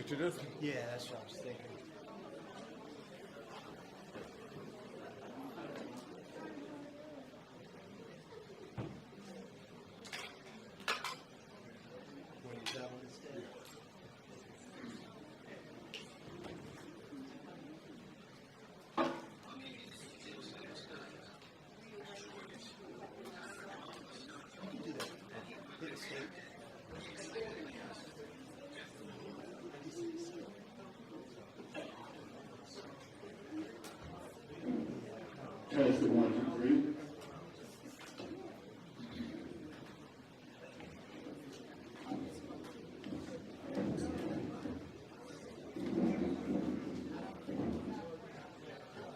to this one? Yeah, that's what I was thinking. Want to use that one instead? You can do that. Hit escape. Test it, 1, 2, 3.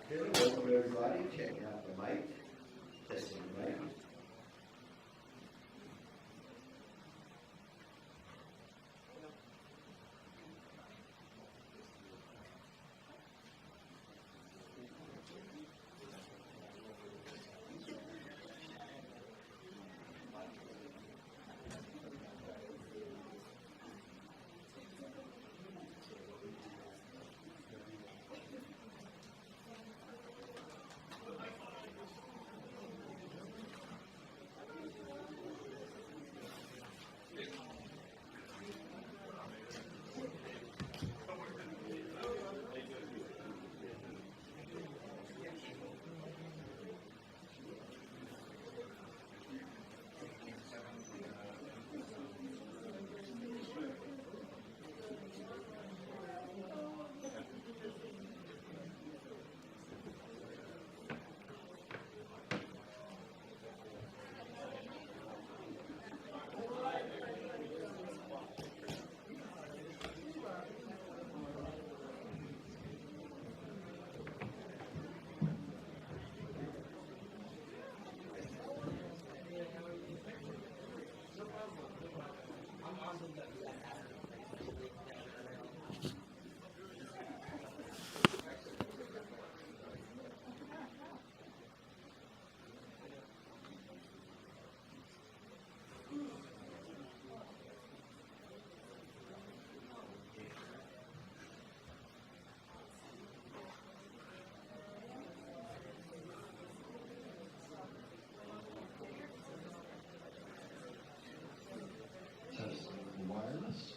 Good. Welcome everybody. Checking out the mic. Testing the mic. Test wireless.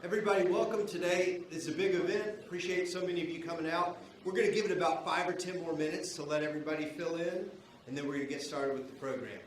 Everybody, welcome today. It's a big event. Appreciate so many of you coming out. We're going to give it about 5 or 10 more minutes to let everybody fill in, and then we're going to get started with the program.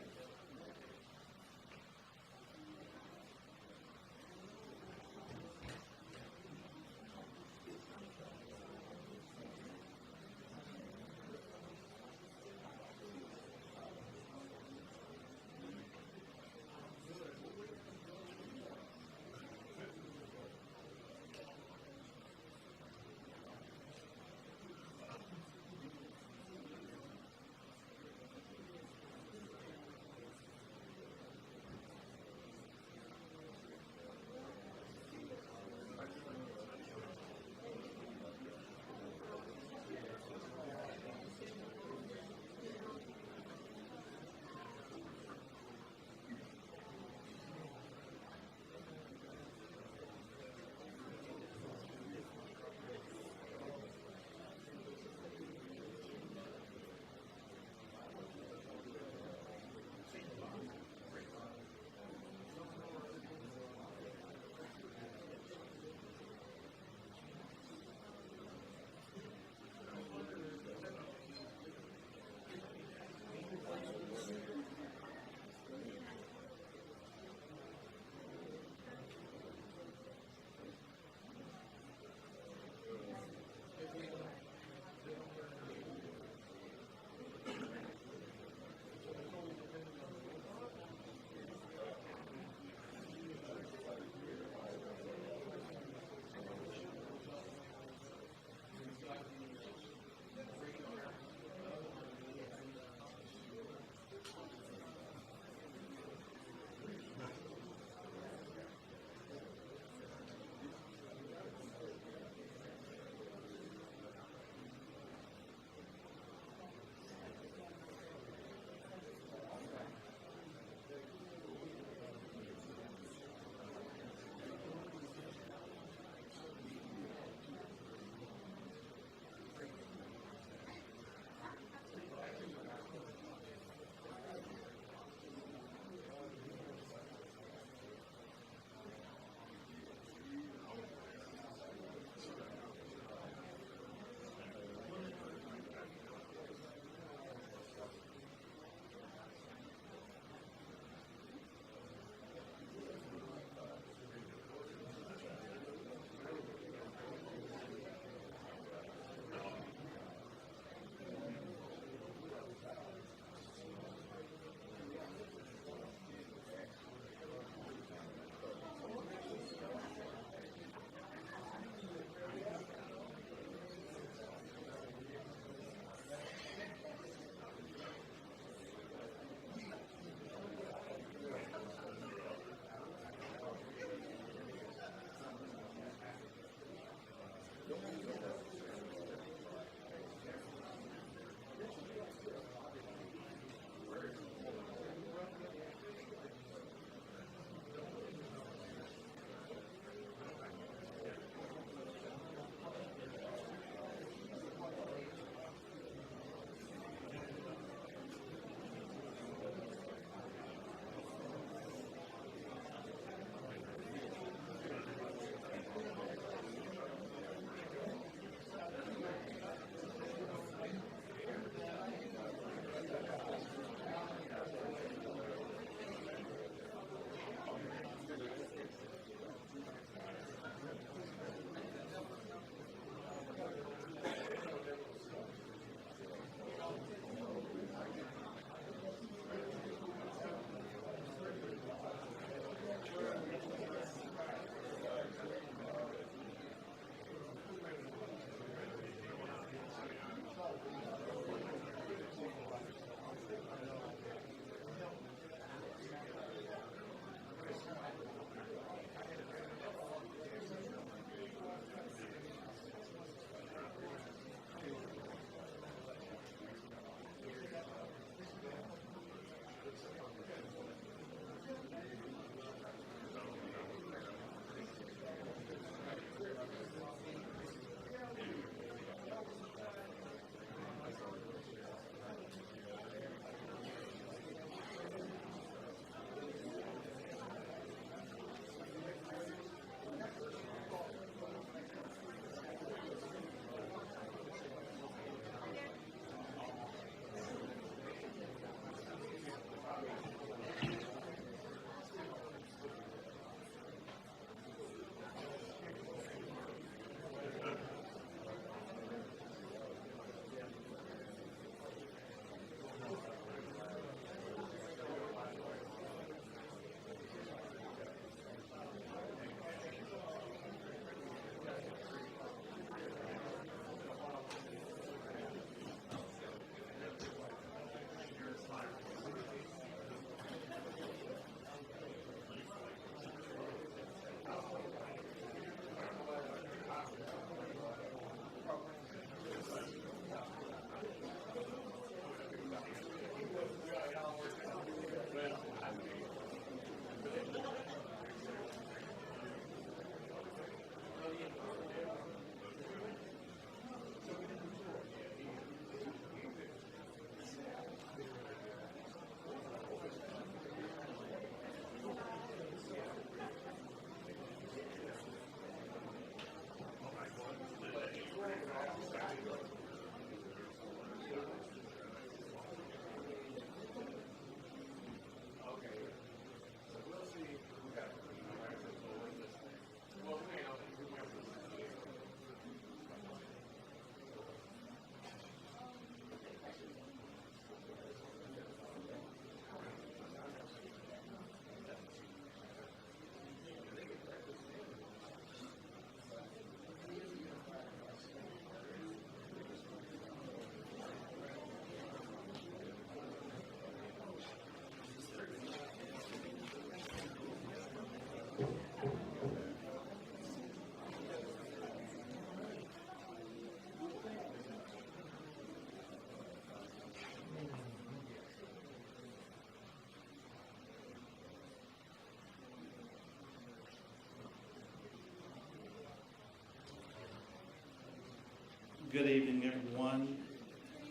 Good evening, everyone,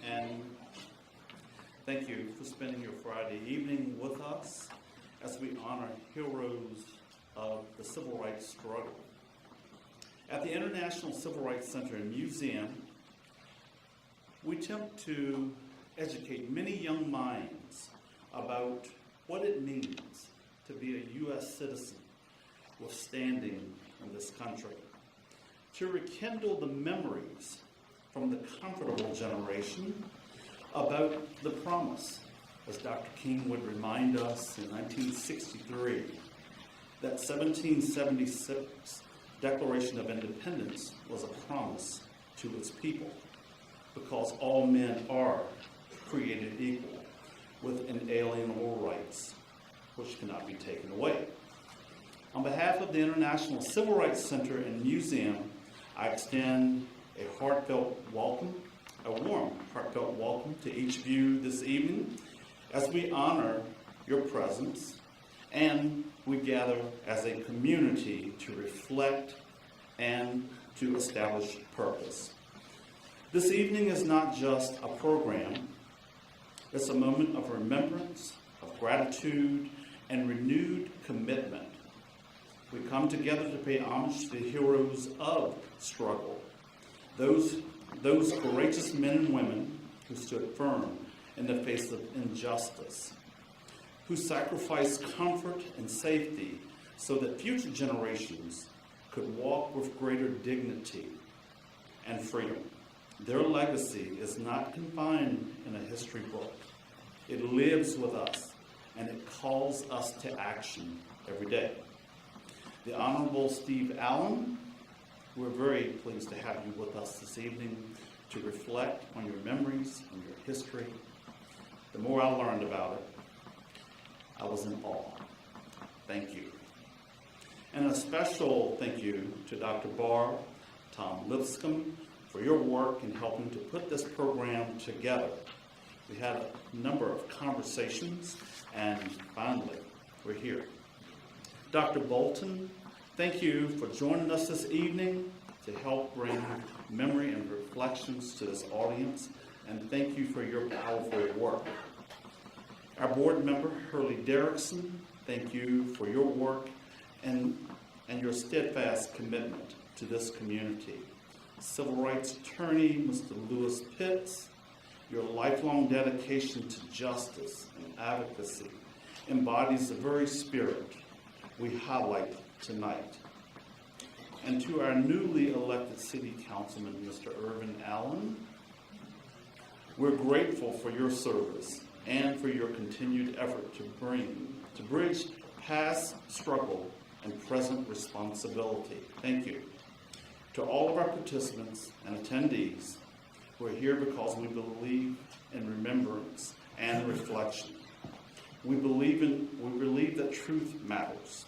and thank you for spending your Friday evening with us as we honor heroes of the civil rights struggle. At the International Civil Rights Center and Museum, we attempt to educate many young minds about what it means to be a U.S. citizen with standing in this country, to rekindle the memories from the comfortable generation about the promise, as Dr. King would remind us in 1963, that 1776 Declaration of Independence was a promise to its people, because all men are created equal with inalienable rights which cannot be taken away. On behalf of the International Civil Rights Center and Museum, I extend a warm, heartfelt welcome to each of you this evening as we honor your presence and we gather as a community to reflect and to establish purpose. This evening is not just a program, it's a moment of remembrance, of gratitude, and renewed commitment. We come together to pay homage to the heroes of struggle, those courageous men and women who stood firm in the face of injustice, who sacrificed comfort and safety so that future generations could walk with greater dignity and freedom. Their legacy is not confined in a history book. It lives with us, and it calls us to action every day. The Honorable Steve Allen, we're very pleased to have you with us this evening to reflect on your memories and your history. The more I learned about it, I was in awe. Thank you. And a special thank you to Dr. Barr, Tom Lipscomb, for your work in helping to put this program together. We had a number of conversations, and finally, we're here. Dr. Bolton, thank you for joining us this evening to help bring memory and reflections to this audience, and thank you for your powerful work. Our board member, Hurley Derrickson, thank you for your work and your steadfast commitment to this community. Civil rights attorney, Mr. Lewis Pitts, your lifelong dedication to justice and advocacy embodies the very spirit we highlight tonight. And to our newly elected city councilman, Mr. Irvin Allen, we're grateful for your service and for your continued effort to bridge past struggle and present responsibility. Thank you. To all of our participants and attendees, we're here because we believe in remembrance and reflection. We believe that truth matters.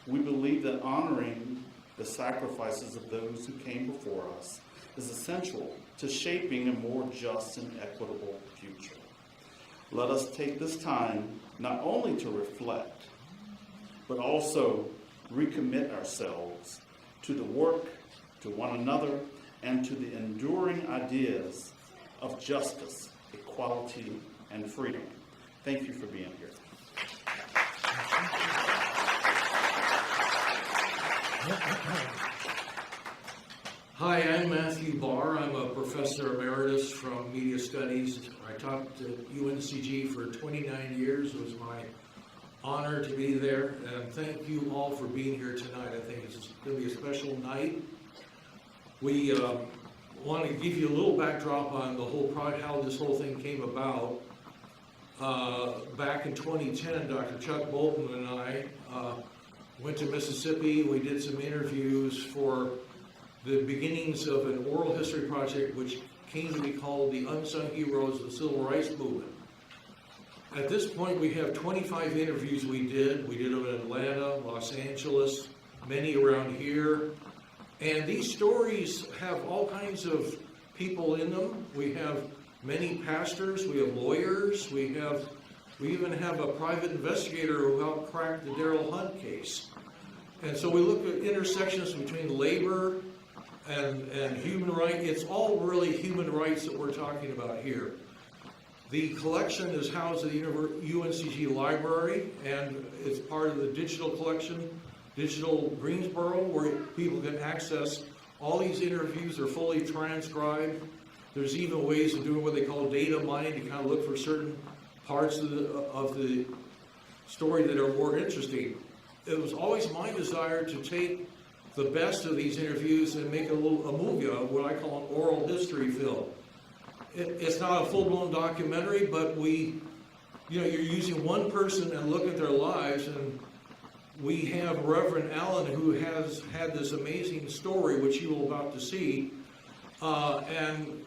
We believe that honoring the sacrifices of those who came before us is essential to shaping a more just and equitable future. Let us take this time not only to reflect, but also recommit ourselves to the work, to one another, and to the enduring ideas of justice, equality, and freedom. Thank you for being here. Hi, I'm Matthew Barr. I'm a professor emeritus from Media Studies. I taught at UNCG for 29 years. It was my honor to be there. And thank you all for being here tonight. I think it's going to be a special night. We want to give you a little backdrop on the whole project, how this whole thing came about. Back in 2010, Dr. Chuck Bolton and I went to Mississippi. We did some interviews for the beginnings of an oral history project which came to be called the Unsung Heroes of the Civil Rights Movement. At this point, we have 25 interviews we did. We did them in Atlanta, Los Angeles, many around here. And these stories have all kinds of people in them. We have many pastors, we have lawyers, we even have a private investigator who helped crack the Darrell Hunt case. And so we look at intersections between labor and human rights. It's all really human rights that we're talking about here. The collection is housed at the UNCG Library, and it's part of the digital collection, Digital Greensboro, where people can access all these interviews. They're fully transcribed. There's even ways of doing what they call data mining to kind of look for certain parts of the story that are more interesting. It was always my desire to take the best of these interviews and make a movie, what I call an oral history film. It's not a full-blown documentary, but you're using one person and look at their lives, and we have Reverend Allen, who has had this amazing story, which you will about to see, and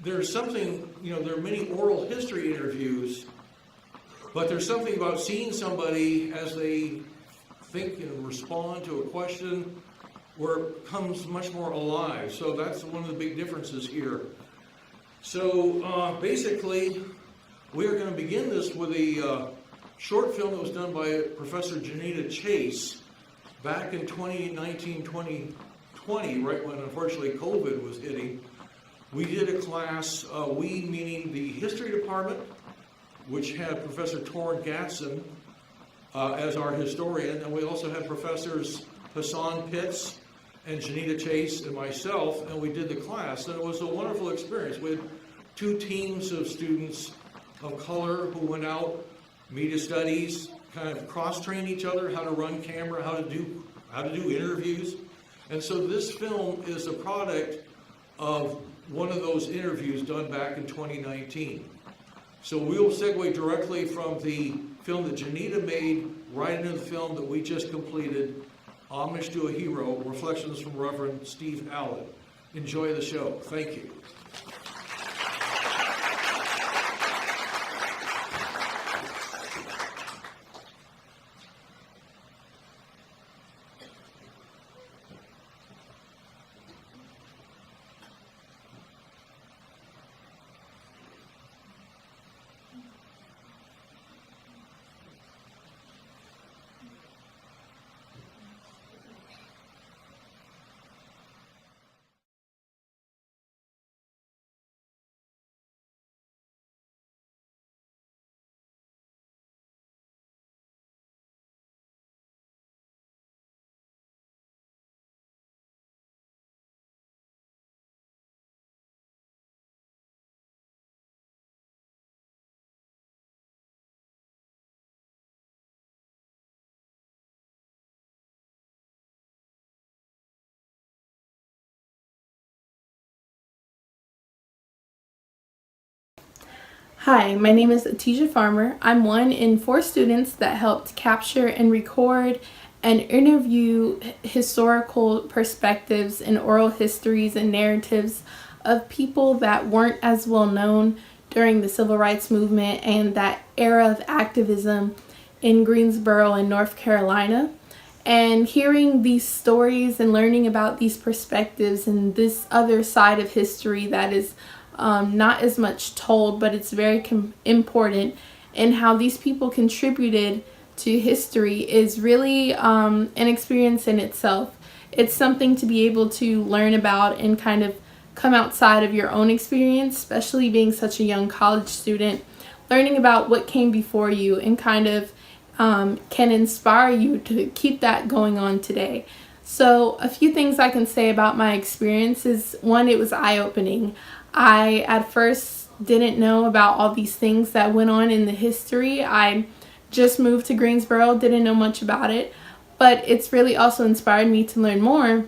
there's something, there are many oral history interviews, but there's something about seeing somebody as they think and respond to a question where it comes much more alive. So that's one of the big differences here. So basically, we are going to begin this with a short film that was done by Professor Janita Chase back in 2019, 2020, right when unfortunately COVID was hitting. We did a class, we meaning the history department, which had Professor Torrin Gatson as our historian, and we also had Professors Hassan Pitts and Janita Chase and myself, and we did the class, and it was a wonderful experience. We had 2 teams of students of color who went out, media studies, kind of cross-train each other, how to run camera, how to do interviews. And so this film is a product of one of those interviews done back in 2019. So we'll segue directly from the film that Janita made right into the film that we just completed, Homage to a Hero, Reflections from Reverend Steve Allen. Enjoy the show. Thank you. Hi, my name is Atija Farmer. I'm one in 4 students that helped capture and record and interview historical perspectives and oral histories and narratives of people that weren't as well known during the civil rights movement and that era of activism in Greensboro and North Carolina. And hearing these stories and learning about these perspectives and this other side of history that is not as much told, but it's very important, and how these people contributed to history is really an experience in itself. It's something to be able to learn about and kind of come outside of your own experience, especially being such a young college student, learning about what came before you and kind of can inspire you to keep that going on today. So a few things I can say about my experience is, one, it was eye-opening. I at first didn't know about all these things that went on in the history. I just moved to Greensboro, didn't know much about it, but it's really also inspired me to learn more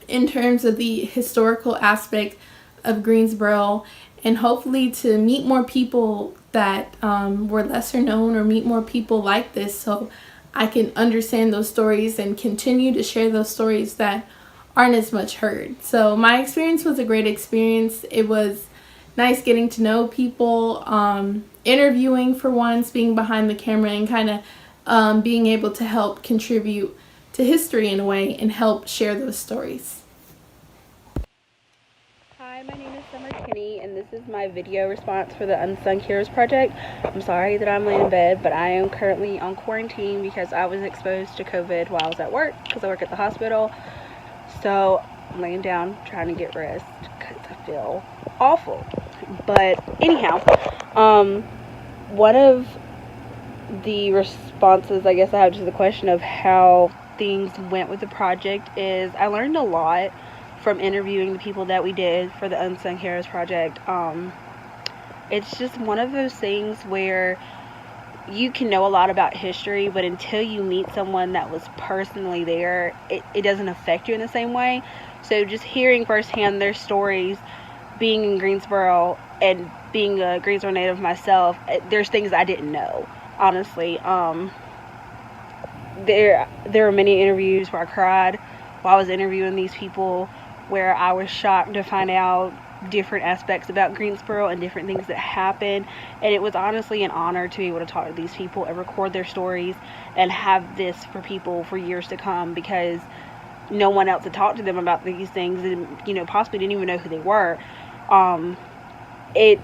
in terms of the historical aspect of Greensboro, and hopefully to meet more people that were lesser known, or meet more people like this, so I can understand those stories and continue to share those stories that aren't as much heard. So my experience was a great experience. It was nice getting to know people, interviewing for once, being behind the camera, and kind of being able to help contribute to history in a way and help share those stories. Hi, my name is Summer Kinney, and this is my video response for the Unsung Heroes Project. I'm sorry that I'm laying in bed, but I am currently on quarantine because I was exposed to COVID while I was at work, because I work at the hospital. So I'm laying down trying to get rest because I feel awful. But anyhow, one of the responses I guess I have to the question of how things went with the project is I learned a lot from interviewing the people that we did for the Unsung Heroes Project. It's just one of those things where you can know a lot about history, but until you meet someone that was personally there, it doesn't affect you in the same way. So just hearing firsthand their stories, being in Greensboro and being a Greensboro native myself, there's things I didn't know, honestly. There were many interviews where I cried while I was interviewing these people, where I was shocked to find out different aspects about Greensboro and different things that happened. And it was honestly an honor to be able to talk to these people and record their stories and have this for people for years to come, because no one else had talked to them about these things and, possibly didn't even know who they were. It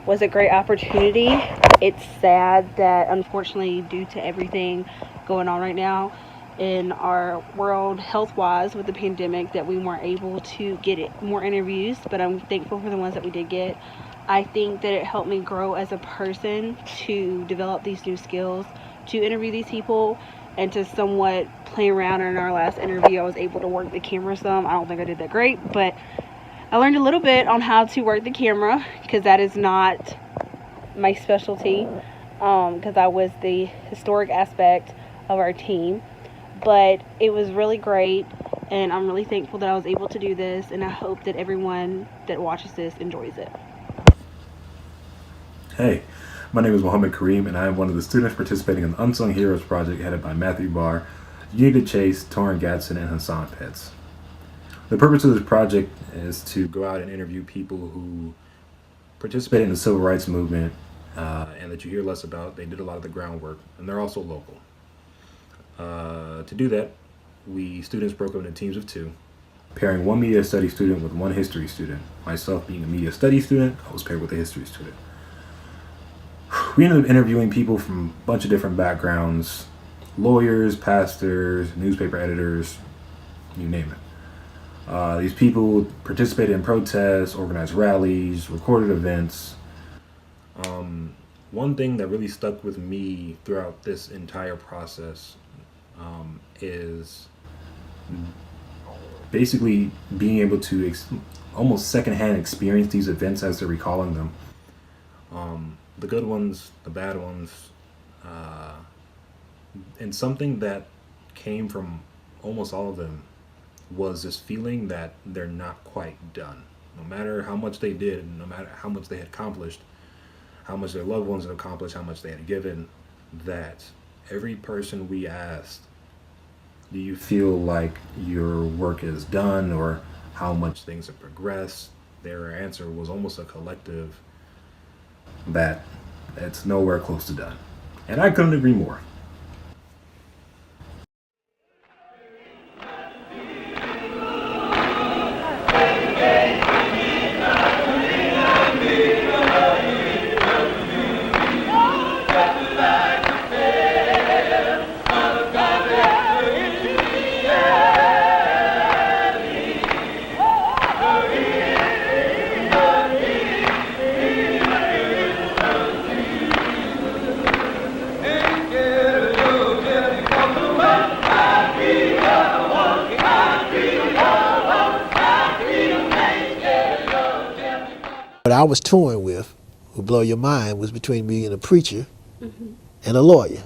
was a great opportunity. It's sad that, unfortunately, due to everything going on right now in our world health-wise with the pandemic, that we weren't able to get more interviews, but I'm thankful for the ones that we did get. I think that it helped me grow as a person to develop these new skills, to interview these people, and to somewhat play around. In our last interview, I was able to work the camera some. I don't think I did that great, but I learned a little bit on how to work the camera, because that is not my specialty, because I was the historic aspect of our team. But it was really great, and I'm really thankful that I was able to do this, and I hope that everyone that watches this enjoys it. Hey, my name is Mohammed Kareem, and I am one of the students participating in the Unsung Heroes Project headed by Matthew Barr, Unita Chase, Torrin Gadsden, and Hassan Pitts. The purpose of this project is to go out and interview people who participated in the civil rights movement and that you hear less about. They did a lot of the groundwork, and they're also local. To do that, we students broke up into teams of 2, pairing one media studies student with one history student. Myself being a media studies student, I was paired with a history student. We ended up interviewing people from a bunch of different backgrounds: lawyers, pastors, newspaper editors, you name it. These people participated in protests, organized rallies, recorded events. One thing that really stuck with me throughout this entire process is basically being able to almost secondhand experience these events as they're recalling them. The good ones, the bad ones, and something that came from almost all of them was this feeling that they're not quite done. No matter how much they did, no matter how much they had accomplished, how much their loved ones had accomplished, how much they had given, that every person we asked, do you feel like your work is done, or how much things have progressed, their answer was almost a collective that it's nowhere close to done. And I couldn't agree more. What I was toying with, would blow your mind, was between being a preacher and a lawyer.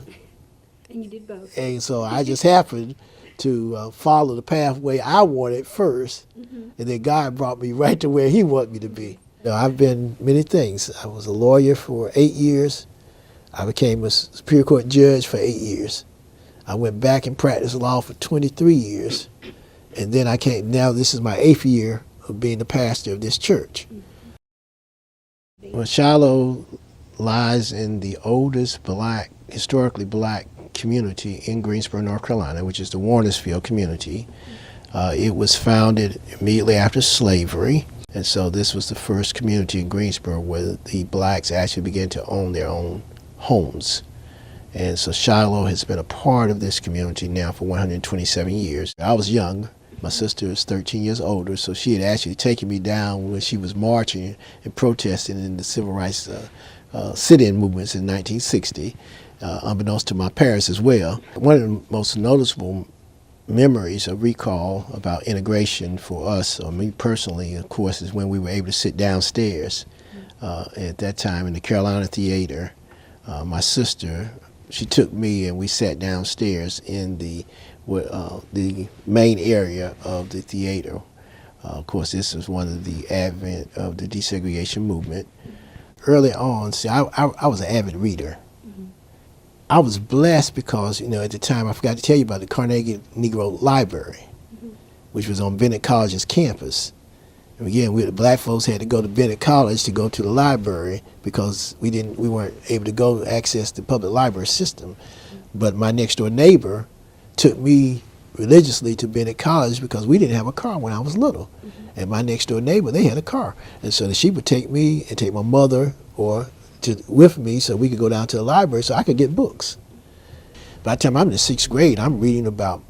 And you did both. And so I just happened to follow the pathway I wanted first, and then God brought me right to where He wanted me to be. I've been many things. I was a lawyer for 8 years. I became a Superior Court judge for 8 years. I went back and practiced law for 23 years. And then I came, now this is my 8th year of being the pastor of this church. Well, Shiloh lies in the oldest historically black community in Greensboro, North Carolina, which is the Warnersfield community. It was founded immediately after slavery, and so this was the first community in Greensboro where the blacks actually began to own their own homes. And so Shiloh has been a part of this community now for 127 years. I was young My sister is 13 years older, so she had actually taken me down when she was marching and protesting in the civil rights sit-in movements in 1960, unbeknownst to my parents as well. One of the most noticeable memories of recall about integration for us, or me personally, of course, is when we were able to sit downstairs at that time in the Carolina Theater. My sister, she took me and we sat downstairs in the main area of the theater. Of course, this was one of the advent of the desegregation movement. Early on, see, I was an avid reader. I was blessed because, at the time, I forgot to tell you about the Carnegie Negro Library, which was on Bennett College's campus. And again, we the black folks had to go to Bennett College to go to the library because we weren't able to go access the public library system. But my next door neighbor took me religiously to Bennett College because we didn't have a car when I was little. And my next door neighbor, they had a car. And so she would take me and take my mother with me so we could go down to the library so I could get books. By the time I'm in the 6th grade, I'm reading about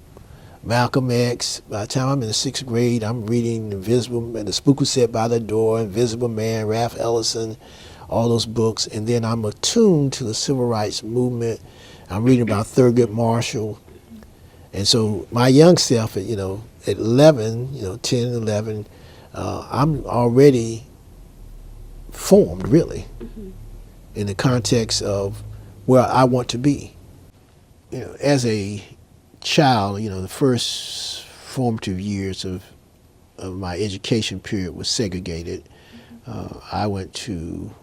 Malcolm X. By the time I'm in the 6th grade, I'm reading Invisible Man, The Spook Who Sat by the Door, Invisible Man, Ralph Ellison, all those books. And then I'm attuned to the civil rights movement. I'm reading about Thurgood Marshall. And so my young self, at 11, 10, 11, I'm already formed, really, in the context of where I want to be. As a child, the first formative years of my education period was segregated. I went to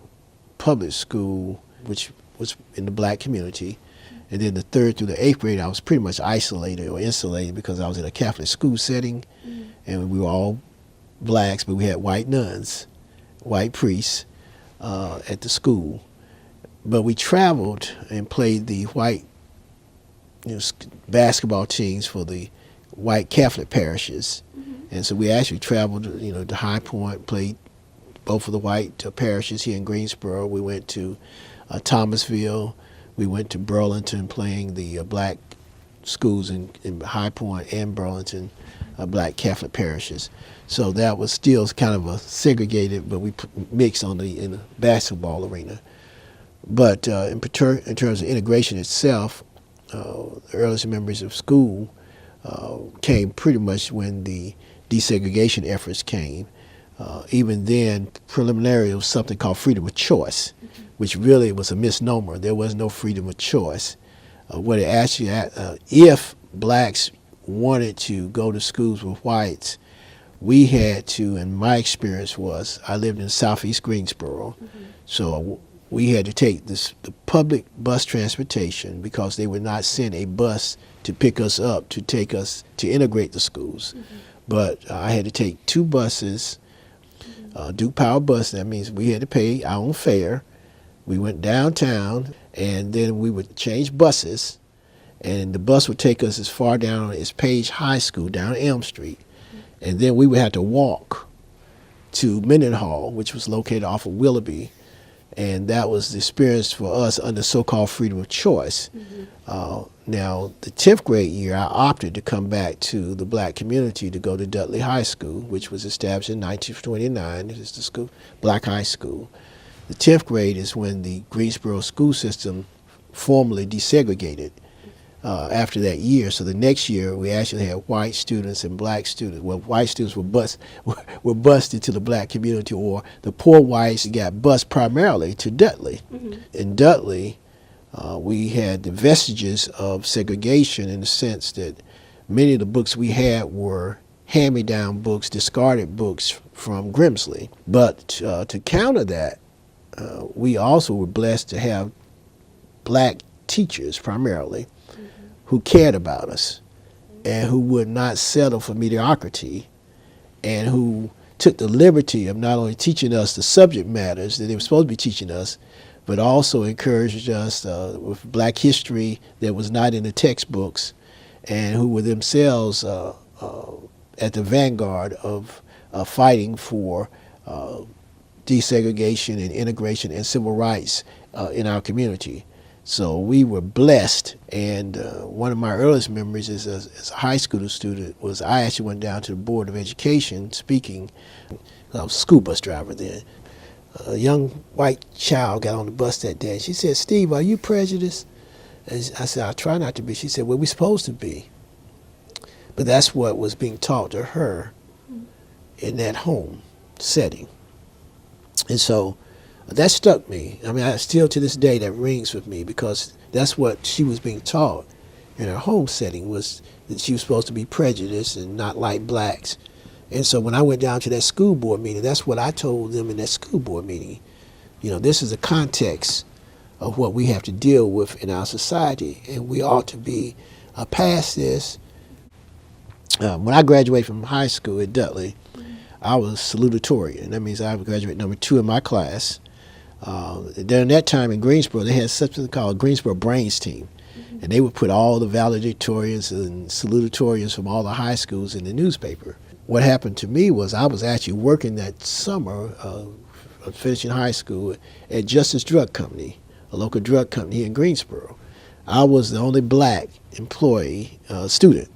public school, which was in the black community. And then the 3rd through the 8th grade, I was pretty much isolated or insulated because I was in a Catholic school setting, and we were all blacks, but we had white nuns, white priests at the school. But we traveled and played the white basketball teams for the white Catholic parishes. And so we actually traveled, to High Point, played both of the white parishes here in Greensboro. We went to Thomasville. We went to Burlington, playing the black schools in High Point and Burlington, black Catholic parishes. So that was still kind of a segregated, but we mixed in the basketball arena. But in terms of integration itself, the earliest memories of school came pretty much when the desegregation efforts came. Even then, preliminary, it was something called freedom of choice, which really was a misnomer. There was no freedom of choice. What it actually, if blacks wanted to go to schools with whites, we had to, and my experience was, I lived in southeast Greensboro, so we had to take the public bus transportation because they would not send a bus to pick us up to take us to integrate the schools. But I had to take 2 buses, Duke Power bus. That means we had to pay our own fare. We went downtown, and then we would change buses, and the bus would take us as far down as Page High School, down Elm Street. And then we would have to walk to Mendenhall, which was located off of Willoughby. And that was the experience for us under so-called freedom of choice. Now, the 10th grade year, I opted to come back to the black community to go to Dudley High School, which was established in 1929. It is the school, black high school. The 10th grade is when the Greensboro school system formally desegregated after that year. So the next year, we actually had white students and black students. Well, white students were bused into the black community, or the poor whites got bused primarily to Dudley. In Dudley, we had the vestiges of segregation in the sense that many of the books we had were hand-me-down books, discarded books from Grimsley. But to counter that, we also were blessed to have black teachers primarily who cared about us and who would not settle for mediocrity, and who took the liberty of not only teaching us the subject matters that they were supposed to be teaching us, but also encouraged us with black history that was not in the textbooks, and who were themselves at the vanguard of fighting for desegregation and integration and civil rights in our community. So we were blessed, and one of my earliest memories as a high school student was I actually went down to the Board of Education speaking. I was a school bus driver then. A young white child got on the bus that day. She said, "Steve, are you prejudiced?" And I said, "I try not to be." She said, "Well, we're supposed to be." But that's what was being taught to her in that home setting. And so that stuck me. I mean, still to this day, that rings with me, because that's what she was being taught in her home setting, was that she was supposed to be prejudiced and not like blacks. And so when I went down to that school board meeting, that's what I told them in that school board meeting. You know, this is the context of what we have to deal with in our society, and we ought to be past this. When I graduated from high school at Dudley, I was salutatorian. That means I graduated number 2 in my class. During that time in Greensboro, they had something called Greensboro Brains Team. And they would put all the valedictorians and salutatorians from all the high schools in the newspaper. What happened to me was I was actually working that summer, finishing high school, at Justice Drug Company, a local drug company here in Greensboro. I was the only black employee, student,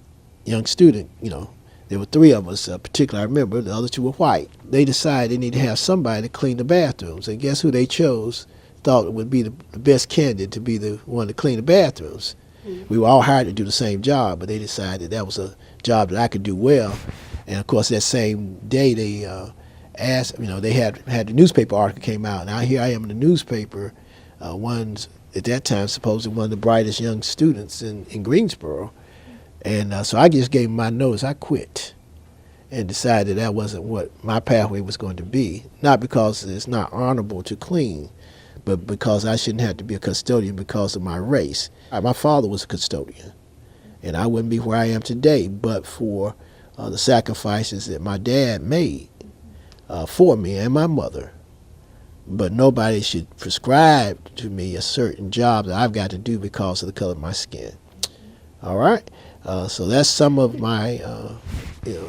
young student, you know. There were 3 of us, particularly I remember, the other 2 were white. They decided they needed to have somebody to clean the bathrooms. And guess who they chose? Thought it would be the best candidate to be the one to clean the bathrooms. We were all hired to do the same job, but they decided that was a job that I could do well. And of course, that same day they asked, you know, they had the newspaper article came out. Now here I am in the newspaper, one's at that time supposedly one of the brightest young students in Greensboro. And so I just gave my notice. I quit and decided that wasn't what my pathway was going to be. Not because it's not honorable to clean, but because I shouldn't have to be a custodian because of my race. My father was a custodian, and I wouldn't be where I am today but for the sacrifices that my dad made for me and my mother. But nobody should prescribe to me a certain job that I've got to do because of the color of my skin. All right? So that's some of my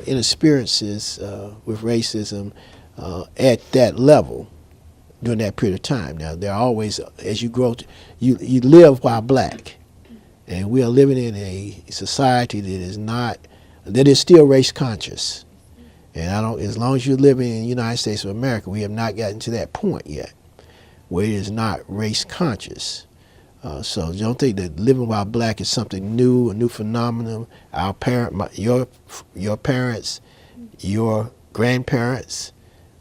inexperiences with racism at that level during that period of time. Now, there are always, as you grow, you live while black. And we are living in a society that is still race conscious. And as long as you're living in the United States of America, we have not gotten to that point yet where it is not race conscious. So don't think that living while black is something new, a new phenomenon. Your parents, your grandparents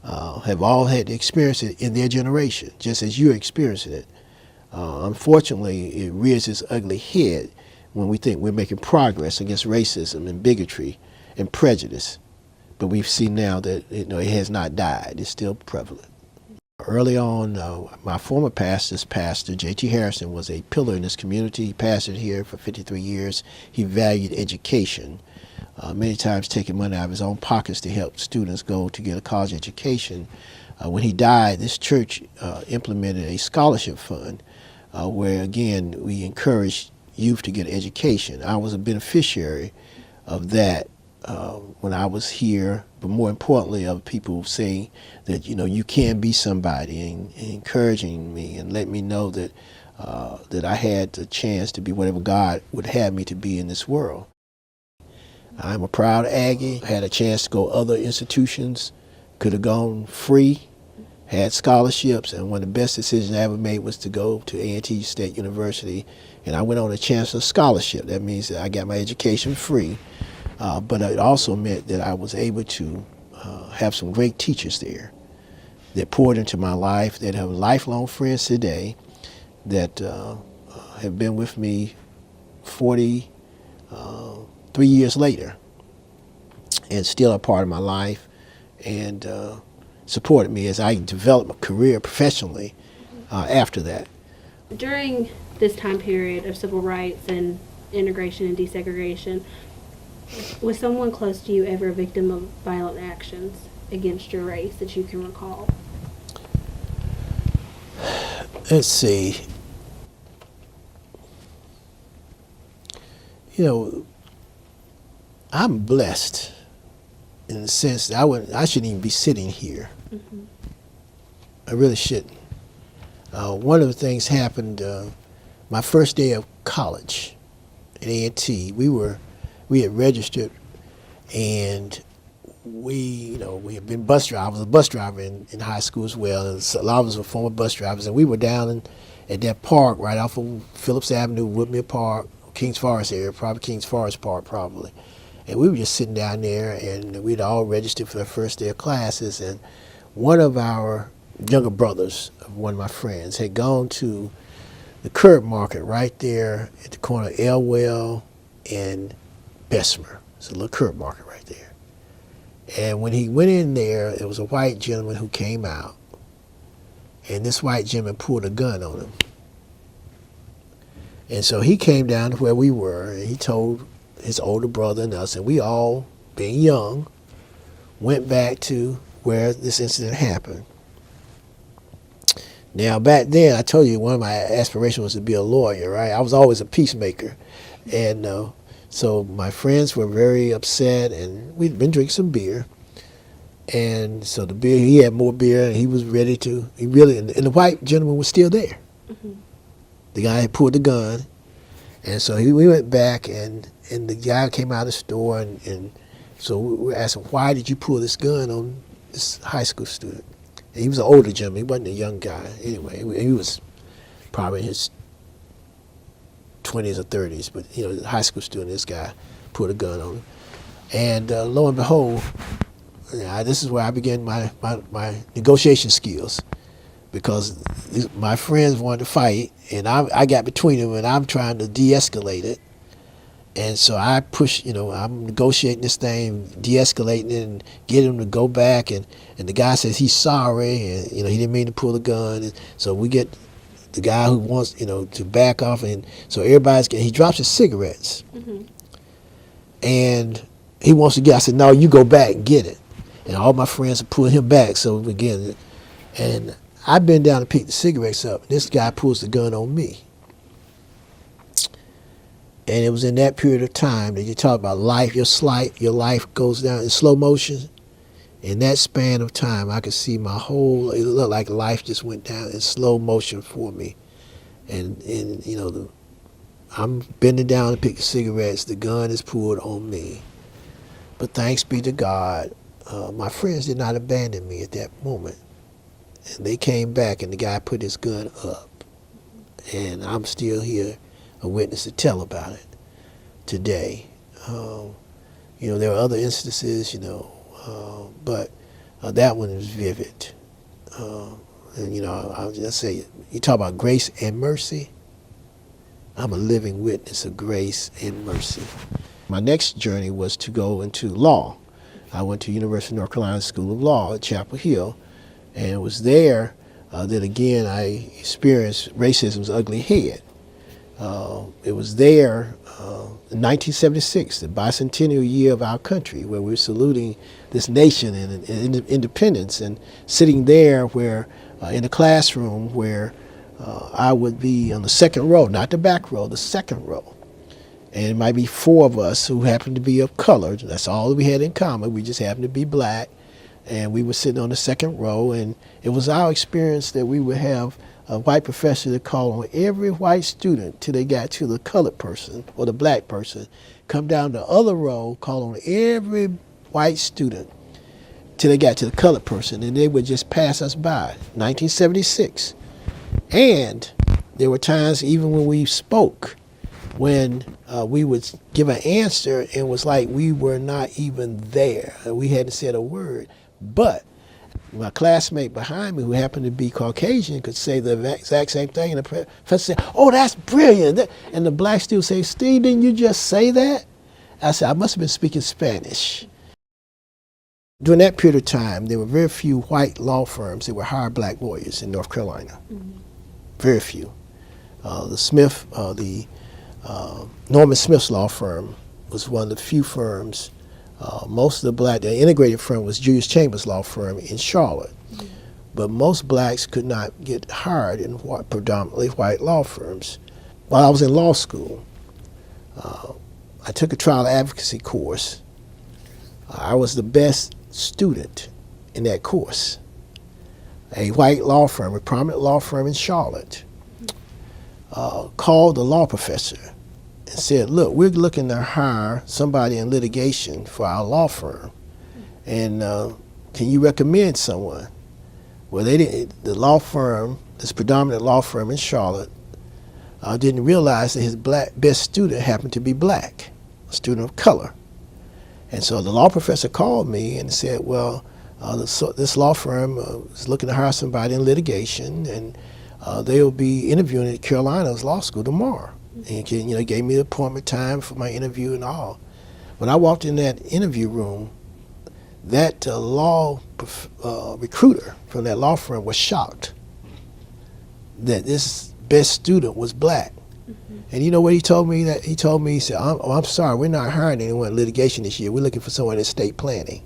have all had to experience it in their generation, just as you're experiencing it. Unfortunately, it rears its ugly head when we think we're making progress against racism and bigotry and prejudice. But we've seen now that it has not died. It's still prevalent. Early on, my former pastor, J.T. Harrison, was a pillar in this community. He pastored here for 53 years. He valued education, many times taking money out of his own pockets to help students go to get a college education. When he died, this church implemented a scholarship fund where, again, we encouraged youth to get education. I was a beneficiary of that when I was here, but more importantly of people saying that, you can be somebody, and encouraging me and let me know that that I had the chance to be whatever God would have me to be in this world. I'm a proud Aggie. I had a chance to go other institutions, could have gone free, had scholarships, and one of the best decisions I ever made was to go to A&T State University, and I went on a chancellor's scholarship. That means that I got my education free. But it also meant that I was able to have some great teachers there that poured into my life, that have lifelong friends today, that have been with me 43 years later and still a part of my life, and supported me as I developed my career professionally after that. During this time period of civil rights and integration and desegregation, was someone close to you ever a victim of violent actions against your race that you can recall? Let's see. I'm blessed in the sense that I shouldn't even be sitting here. I really shouldn't. One of the things happened my first day of college at A&T, we had registered, and we had been bus drivers. I was a bus driver in high school as well. And so a lot of us were former bus drivers, and we were down at that park right off of Phillips Avenue, Woodmere Park, Kings Forest area, probably Kings Forest Park, probably. And we were just sitting down there, and we'd all registered for the first day of classes. And one of our younger brothers, of one of my friends, had gone to the curb market right there at the corner of Elwell and Bessemer. It's a little curb market right there. And when he went in there, there was a white gentleman who came out, and this white gentleman pulled a gun on him. And so he came down to where we were, and he told his older brother and us, and we all, being young, went back to where this incident happened. Now, back then, I told you one of my aspirations was to be a lawyer, right? I was always a peacemaker. And so my friends were very upset, and we'd been drinking some beer. And so the beer, he had more beer, and he was ready to, and the white gentleman was still there. Mm-hmm. The guy had pulled the gun. And so we went back, and the guy came out of the store, and so we were asking, why did you pull this gun on this high school student? And he was an older gentleman. He wasn't a young guy. Anyway, he was probably in his 20s or 30s, but a high school student, this guy pulled a gun on him. And lo and behold, this is where I began my negotiation skills, because my friends wanted to fight, and I got between them, and I'm trying to de-escalate it. And so I push, I'm negotiating this thing, de-escalating it, and get him to go back. And the guy says he's sorry, and he didn't mean to pull the gun. And so we get the guy who wants, to back off, and so he drops his cigarettes, mm-hmm. and he wants to get. I said, no, you go back and get it. And all my friends are pulling him back. So again, and I bend down to pick the cigarettes up, and this guy pulls the gun on me. And it was in that period of time that you talk about life, your life goes down in slow motion. In that span of time, I could see it looked like life just went down in slow motion for me. And I'm bending down to pick the cigarettes, the gun is pulled on me. But thanks be to God, my friends did not abandon me at that moment. And they came back, and the guy put his gun up. And I'm still here, a witness to tell about it today. There are other instances, but that one is vivid. I'll just say, you talk about grace and mercy. I'm a living witness of grace and mercy. My next journey was to go into law. I went to University of North Carolina School of Law at Chapel Hill, and it was there that again I experienced racism's ugly head. It was there in 1976, the bicentennial year of our country, where we were saluting this nation and independence, and sitting there where in the classroom where I would be on the second row, not the back row, the second row. And it might be four of us who happened to be of color. That's all we had in common. We just happened to be black. And we were sitting on the second row, and it was our experience that we would have a white professor to call on every white student till they got to the colored person or the black person, come down the other row, call on every white student till they got to the colored person, and they would just pass us by. 1976. And there were times even when we spoke, when we would give an answer, and it was like we were not even there. We hadn't said a word. But my classmate behind me, who happened to be Caucasian, could say the exact same thing, and the professor said, "Oh, that's brilliant." And the black student say, "Steve, didn't you just say that?" I said, "I must have been speaking Spanish." During that period of time, there were very few white law firms that would hire black lawyers in North Carolina. Mm-hmm. Very few. Norman Smith's law firm was one of the few firms. Most of the integrated firm was Julius Chambers' law firm in Charlotte. Mm-hmm. But most blacks could not get hired in predominantly white law firms. While I was in law school, I took a trial advocacy course. I was the best student in that course. A white law firm, a prominent law firm in Charlotte, called the law professor and said, look, we're looking to hire somebody in litigation for our law firm. And can you recommend someone? Well, they didn't. The law firm, this predominant law firm in Charlotte, didn't realize that his best student happened to be black, a student of color. And so the law professor called me and said, well, this law firm is looking to hire somebody in litigation, and they will be interviewing at Carolina's law school tomorrow. And he gave me the appointment time for my interview and all. When I walked in that interview room, that law recruiter from that law firm was shocked that this best student was black. And you know what he told me? He said, I'm sorry, we're not hiring anyone in litigation this year. We're looking for someone in estate planning.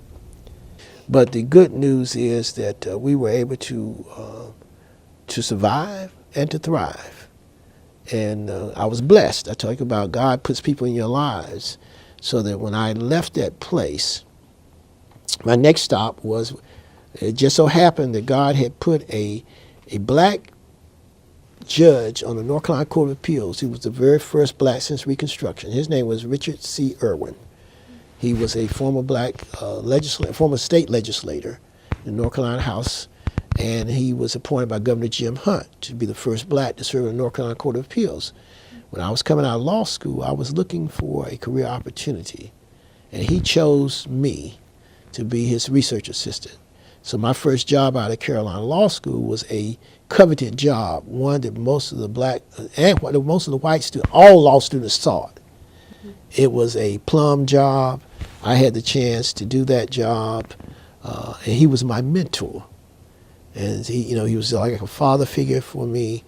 But the good news is that we were able to survive and to thrive. And I was blessed. I talk about God puts people in your lives so that when I left that place, my next stop was, it just so happened that God had put a black judge on the North Carolina Court of Appeals. He was the very first black since Reconstruction. His name was Richard C. Irwin. He was a former former state legislator in the North Carolina House, and he was appointed by Governor Jim Hunt to be the first black to serve in the North Carolina Court of Appeals. When I was coming out of law school, I was looking for a career opportunity, and he chose me to be his research assistant. So my first job out of Carolina Law School was a coveted job, one that most of the black and most of the white students, all law students sought. It was a plum job. I had the chance to do that job, and he was my mentor. And he was like a father figure for me.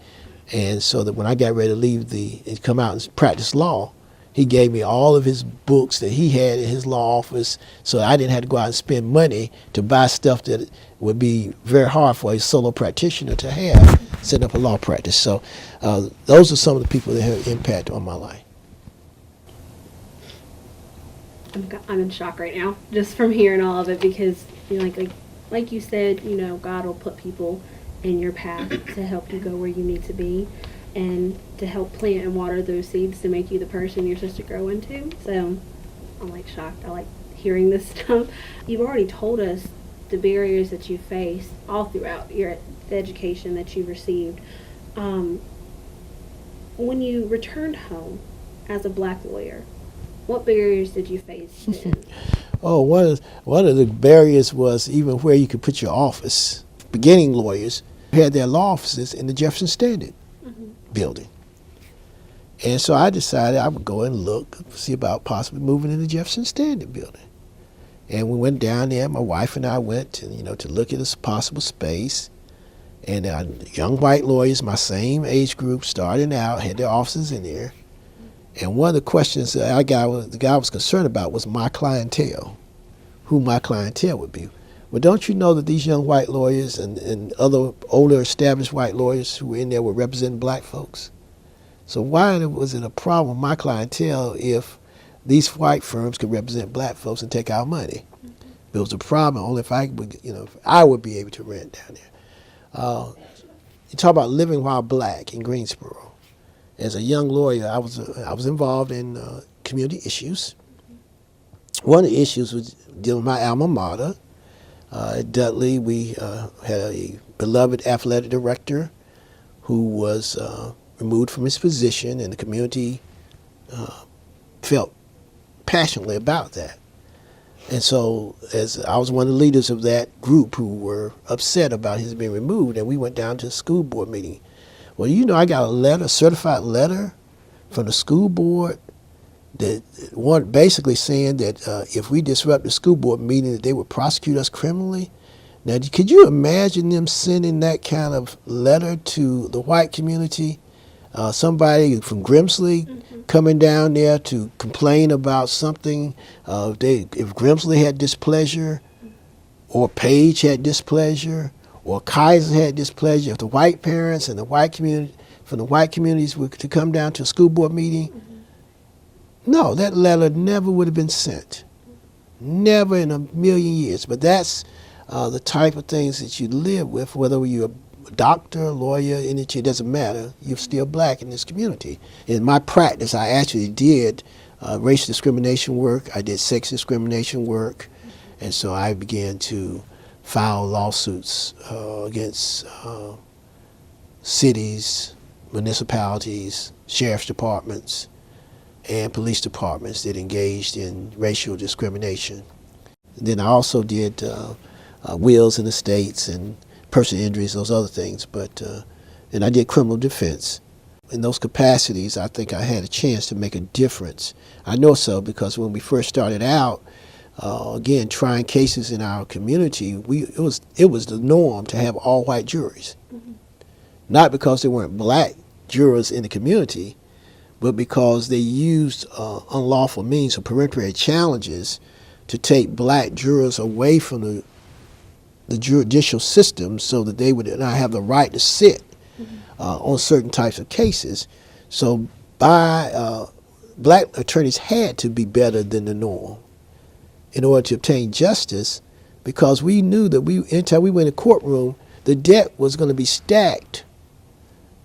And so that when I got ready to leave and come out and practice law, he gave me all of his books that he had in his law office, so I didn't have to go out and spend money to buy stuff that would be very hard for a solo practitioner to have, set up a law practice. So those are some of the people that had an impact on my life. I'm in shock right now just from hearing all of it, because like you said, God will put people in your path to help you go where you need to be, and to help plant and water those seeds to make you the person you're supposed to grow into. So I'm shocked. I like hearing this stuff. You've already told us the barriers that you face all throughout the education that you've received. When you returned home as a black lawyer, what barriers did you face then? Oh, one of the barriers was even where you could put your office. Beginning lawyers had their law offices in the Jefferson Standard building. And so I decided I would go and look, see about possibly moving in the Jefferson Standard building. And we went down there, my wife and I went to look at this possible space. And young white lawyers, my same age group, starting out, had their offices in there. And one of the questions that the guy was concerned about was my clientele, who my clientele would be. Well, don't you know that these young white lawyers and other older established white lawyers who were in there were representing black folks? So why was it a problem with my clientele if these white firms could represent black folks and take our money? It was a problem only if I would be able to rent down there. You talk about living while black in Greensboro. As a young lawyer, I was involved in community issues. One of the issues was dealing with my alma mater. At Dudley, we had a beloved athletic director who was removed from his position, and the community felt passionately about that. And so, as I was one of the leaders of that group who were upset about his being removed, and we went down to a school board meeting. Well, I got a certified letter from the school board that basically saying that if we disrupt the school board meeting, that they would prosecute us criminally. Now, could you imagine them sending that kind of letter to the white community? Somebody from Grimsley coming down there to complain about something. If Grimsley had displeasure, or Page had displeasure, or Kaiser had displeasure, if the white parents and the white community from the white communities were to come down to a school board meeting, no, that letter never would have been sent. Never in a million years. But that's the type of things that you live with, whether you're doctor, lawyer, anything, it doesn't matter. You're still black in this community. In my practice, I actually did racial discrimination work. I did sex discrimination work. And so I began to file lawsuits against cities, municipalities, sheriff's departments, and police departments that engaged in racial discrimination. Then I also did wills and estates and personal injuries, those other things. And I did criminal defense. In those capacities, I think I had a chance to make a difference. I know so because when we first started out, again, trying cases in our community, it was the norm to have all white juries. Mm-hmm. Not because there weren't black jurors in the community, but because they used unlawful means of peremptory challenges to take black jurors away from the judicial system so that they would not have the right to sit on certain types of cases. So black attorneys had to be better than the norm in order to obtain justice, because we knew that anytime we went in a courtroom, the debt was going to be stacked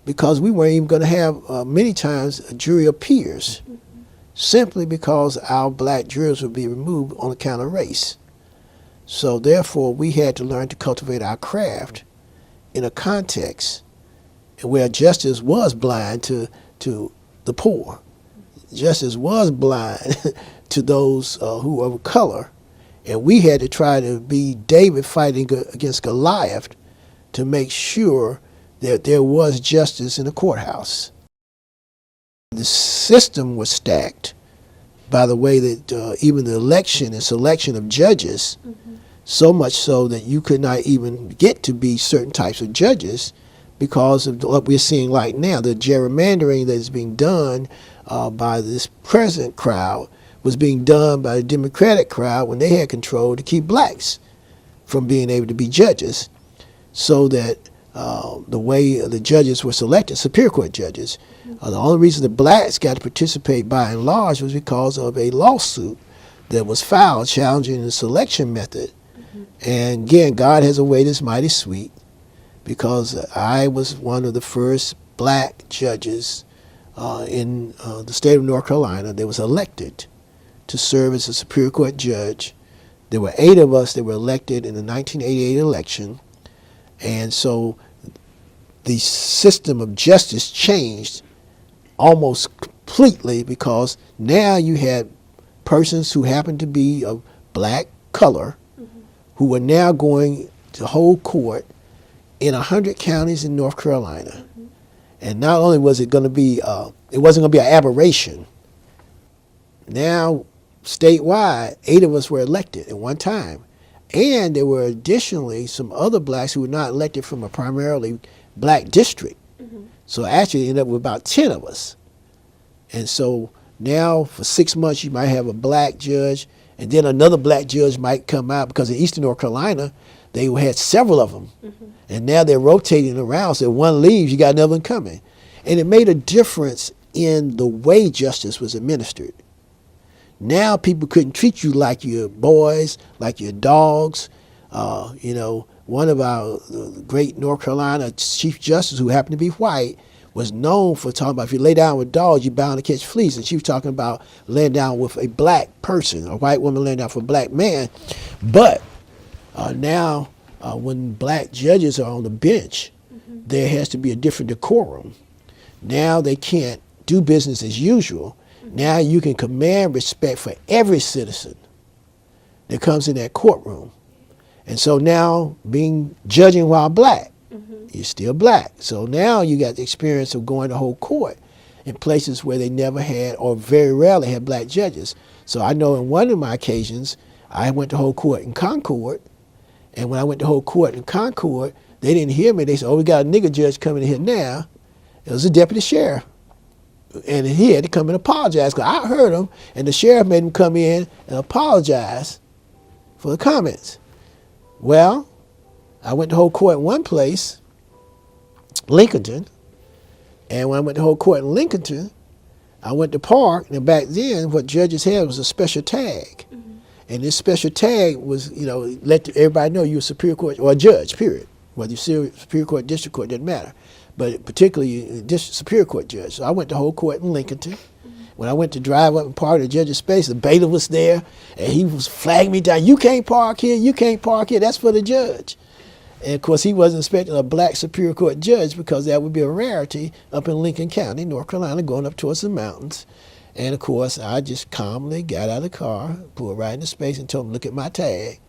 because we weren't even going to have many times a jury of peers, simply because our black jurors would be removed on account of race. So therefore, we had to learn to cultivate our craft in a context where justice was blind to the poor. Justice was blind to those who were of color. And we had to try to be David fighting against Goliath to make sure that there was justice in the courthouse. The system was stacked by the way that even the election and selection of judges, so much so that you could not even get to be certain types of judges because of what we're seeing right now. The gerrymandering that is being done by this present crowd was being done by the Democratic crowd when they had control to keep blacks from being able to be judges, so that the way the judges were selected, Superior Court judges, the only reason the blacks got to participate by and large was because of a lawsuit that was filed challenging the selection method. And again, God has a way that's mighty sweet, because I was one of the first black judges in the state of North Carolina that was elected to serve as a Superior Court judge. There were 8 of us that were elected in the 1988 election. And so the system of justice changed almost completely, because now you had persons who happened to be of black color who were now going to hold court in 100 counties in North Carolina. And not only was it going to be, it wasn't going to be an aberration. Now, statewide, 8 of us were elected at one time. And there were additionally some other blacks who were not elected from a primarily black district. So actually it ended up with about 10 of us. And so now for 6 months you might have a black judge, and then another black judge might come out, because in Eastern North Carolina they had several of them. And now they're rotating around, so if one leaves, you got another one coming. And it made a difference in the way justice was administered. Now people couldn't treat you like your boys, like your dogs. One of our great North Carolina Chief Justice, who happened to be white, was known for talking about if you lay down with dogs, you're bound to catch fleas. And she was talking about laying down with a black person, a white woman laying down for a black man. But now when black judges are on the bench, there has to be a different decorum. Now they can't do business as usual. Now you can command respect for every citizen that comes in that courtroom. And so now judging while black, you're still black. So now you got the experience of going to hold court in places where they never had, or very rarely had, black judges. So I know in one of my occasions, I went to hold court in Concord. And when I went to hold court in Concord, they didn't hear me. They said, "Oh, we got a nigger judge coming in here now." It was a deputy sheriff. And he had to come and apologize, because I heard him, and the sheriff made him come in and apologize for the comments. Well, I went to hold court in one place, Lincolnton, and when I went to hold court in Lincolnton, I went to Park, and back then what judges had was a special tag. And this special tag was, let everybody know you were a Superior Court, or a judge, period. whether you're Superior Court, District Court, doesn't matter. But particularly Superior Court judge. So I went to whole court in Lincolnton. When I went to drive up and park the judge's space, the bailiff was there, and he was flagging me down. You can't park here. You can't park here. That's for the judge. And of course, he wasn't expecting a black Superior Court judge because that would be a rarity up in Lincoln County, North Carolina, going up towards the mountains. And of course, I just calmly got out of the car, pulled right into space, and told him, "Look at my tag.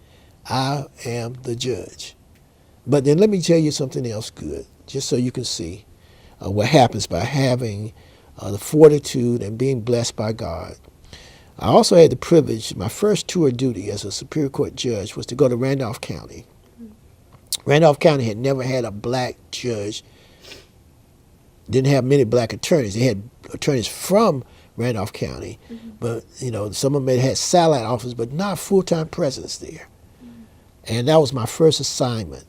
I am the judge." But then let me tell you something else good, just so you can see what happens by having the fortitude and being blessed by God. I also had the privilege, my first tour of duty as a Superior Court judge was to go to Randolph County. Randolph County had never had a black judge, didn't have many black attorneys. They had attorneys from Randolph County, but some of them had satellite offices, but not full-time presence there. And that was my first assignment.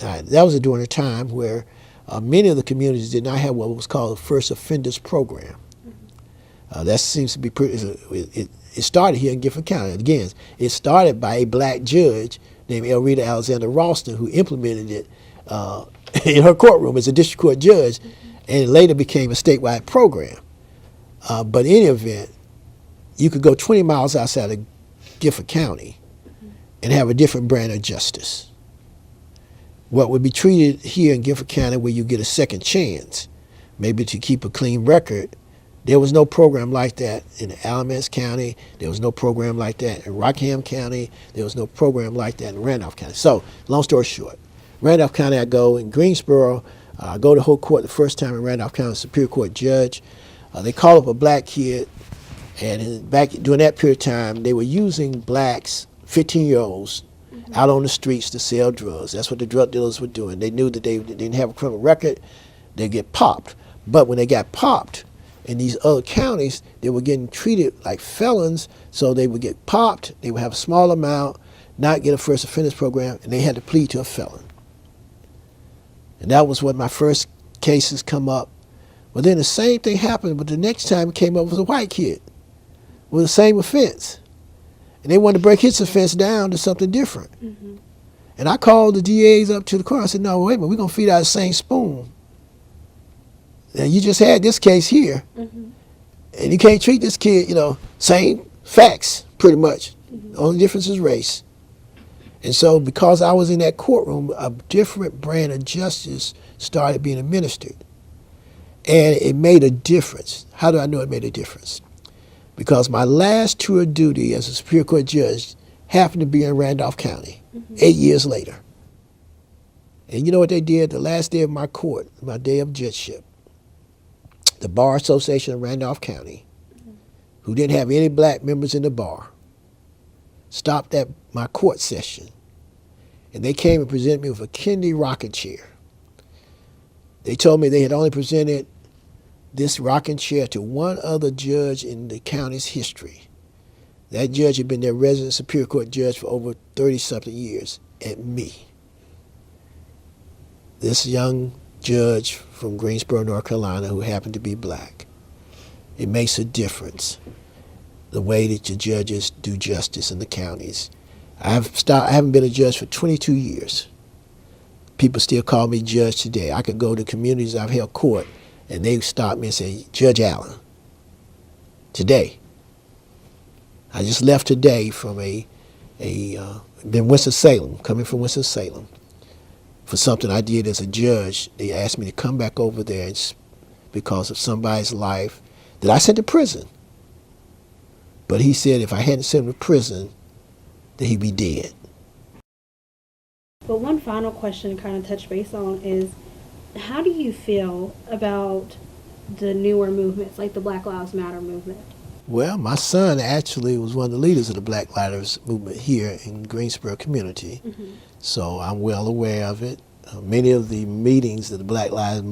That was during a time where many of the communities did not have what was called a first offenders program. That seems to be pretty. It started here in Gifford County. Again, it started by a black judge named Elrita Alexander Ralston, who implemented it in her courtroom as a district court judge, and it later became a statewide program. But in any event, you could go 20 miles outside of Gifford County and have a different brand of justice. What would be treated here in Gifford County where you get a second chance, maybe to keep a clean record, there was no program like that in Alamance County. There was no program like that in Rockham County. There was no program like that in Randolph County. So, long story short, Randolph County I go. In Greensboro, I go to whole court the first time in Randolph County, Superior Court judge. They call up a black kid, and back during that period of time, they were using blacks, 15-year-olds, out on the streets to sell drugs. That's what the drug dealers were doing. They knew that they didn't have a criminal record. They'd get popped. But when they got popped in these other counties, they were getting treated like felons, so they would get popped, they would have a small amount, not get a first offenders program, and they had to plead to a felon. And that was when my first cases come up. But then the same thing happened, but the next time it came up was a white kid with the same offense. And they wanted to break his offense down to something different. And I called the DAs up to the court. I said, "No, wait a minute, we're going to feed out of the same spoon. Now, you just had this case here, and you can't treat this kid, same facts, pretty much. The only difference is race." And so because I was in that courtroom, a different brand of justice started being administered. And it made a difference. How do I know it made a difference? Because my last tour of duty as a Superior Court judge happened to be in Randolph County 8 years later. And you know what they did? The last day of my court, my day of judgeship, the Bar Association of Randolph County, who didn't have any black members in the bar, stopped at my court session, and they came and presented me with a Kennedy rocking chair. They told me they had only presented this rocking chair to one other judge in the county's history. That judge had been their resident Superior Court judge for over 30-something years, and me. This young judge from Greensboro, North Carolina, who happened to be black. It makes a difference, the way that the judges do justice in the counties. I haven't been a judge for 22 years. People still call me judge today. I could go to communities I've held court, and they stop me and say, "Judge Allen." Today. I just left today from been Winston-Salem, coming from Winston-Salem, for something I did as a judge. They asked me to come back over there because of somebody's life that I sent to prison. But he said if I hadn't sent him to prison, that he'd be dead. But one final question to kind of touch base on is, how do you feel about the newer movements, like the Black Lives Matter movement? Well, my son actually was one of the leaders of the Black Lives movement here in Greensboro community, so I'm well aware of it. Many of the meetings that the Black Lives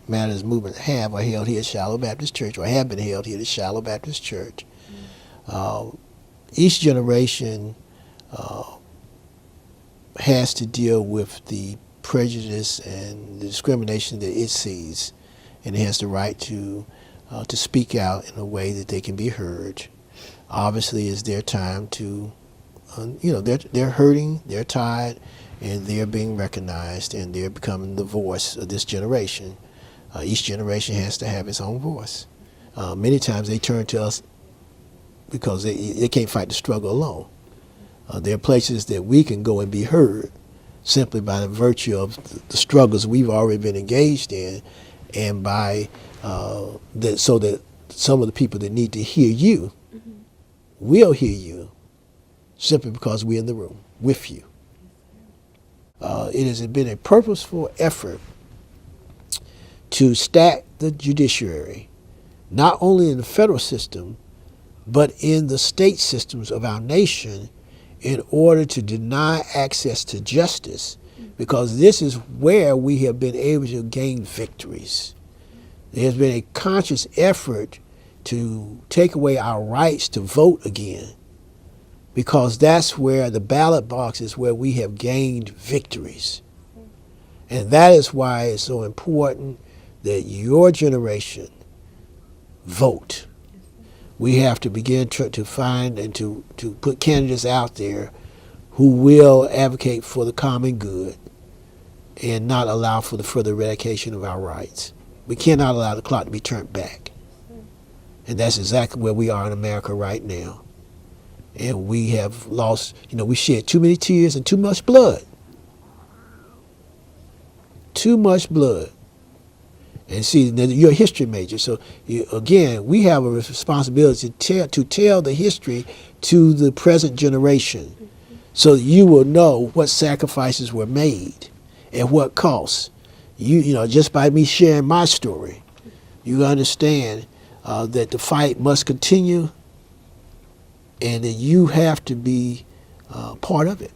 Matter movement have are held here at Shiloh Baptist Church, or have been held here at Shiloh Baptist Church. Each generation has to deal with the prejudice and the discrimination that it sees, and it has the right to speak out in a way that they can be heard. Obviously, it's their time to, they're hurting, they're tired, and they're being recognized, and they're becoming the voice of this generation. Each generation has to have its own voice. Many times they turn to us because they can't fight the struggle alone. There are places that we can go and be heard simply by the virtue of the struggles we've already been engaged in, and by that, so that some of the people that need to hear you will hear you simply because we're in the room with you. It has been a purposeful effort to stack the judiciary, not only in the federal system, but in the state systems of our nation, in order to deny access to justice, because this is where we have been able to gain victories. There has been a conscious effort to take away our rights to vote again, because that's where the ballot box is where we have gained victories. And that is why it's so important that your generation vote. We have to begin to find and to put candidates out there who will advocate for the common good and not allow for the further eradication of our rights. We cannot allow the clock to be turned back. And that's exactly where we are in America right now. And we have lost, we shed too many tears and too much blood. Too much blood. And see, you're a history major, so again, we have a responsibility to tell the history to the present generation, so that you will know what sacrifices were made at what cost. Just by me sharing my story, you understand that the fight must continue, and that you have to be part of it.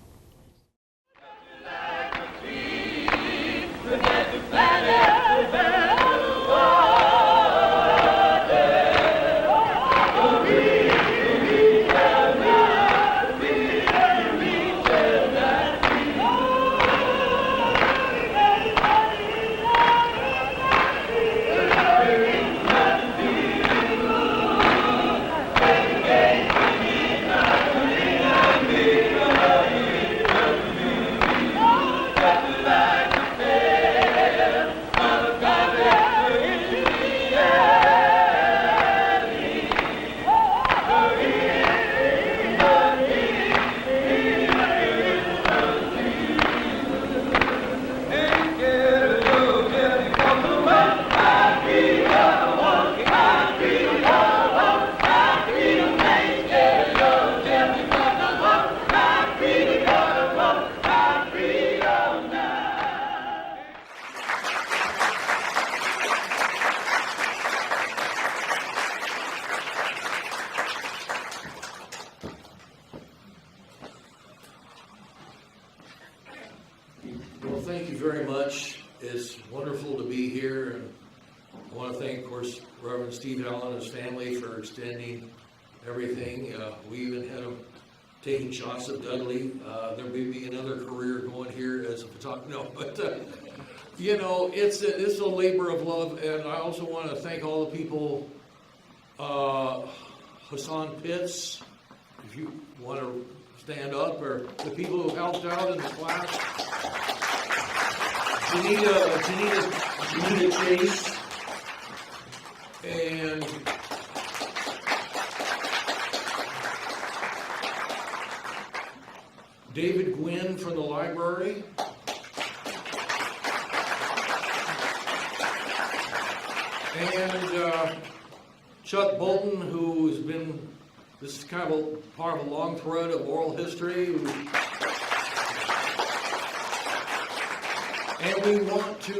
Well, thank you very much. It's wonderful to be here, and I want to thank, of course, Reverend Steve Allen and his family for extending everything. We even had him taking shots of Dudley. There may be another career going here as a photographer. No, but it's a labor of love, and I also want to thank all the people. Hassan Pitts, if you want to stand up, or the people who helped out in the class. Janita Chase, and David Gwynn from the library, and Chuck Bolton, who's been, this is kind of a part of a long thread of oral history. And we want to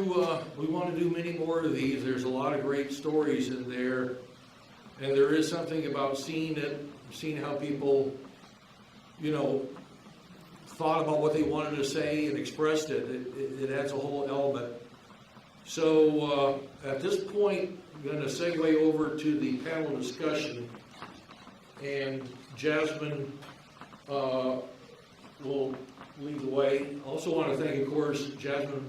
do many more of these. There's a lot of great stories in there, and there is something about seeing how people, thought about what they wanted to say and expressed it. It adds a whole element. So at this point, I'm going to segue over to the panel discussion, and Jasmine will lead the way. I also want to thank, of course, Jasmine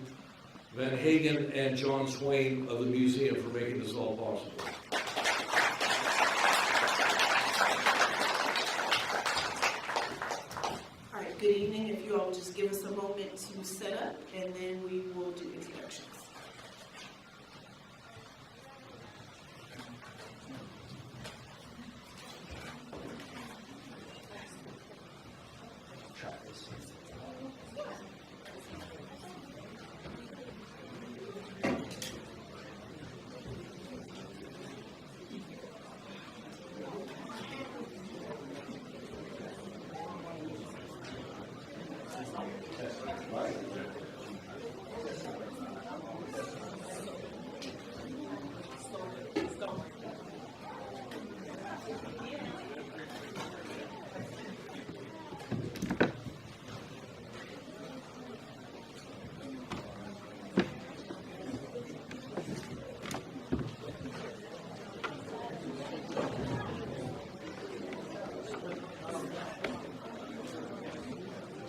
Van Hagen and John Swain of the museum for making this all possible. All right, good evening. If you all just give us a moment to up, and then we will do introductions. Try this.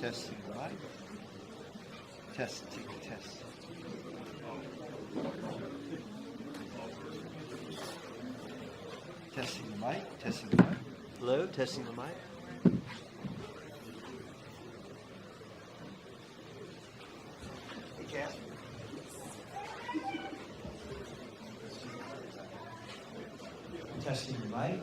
Testing the mic. Testing, test. Testing the mic, testing the mic. Hello, testing the mic. Hey, Cass. Testing the mic.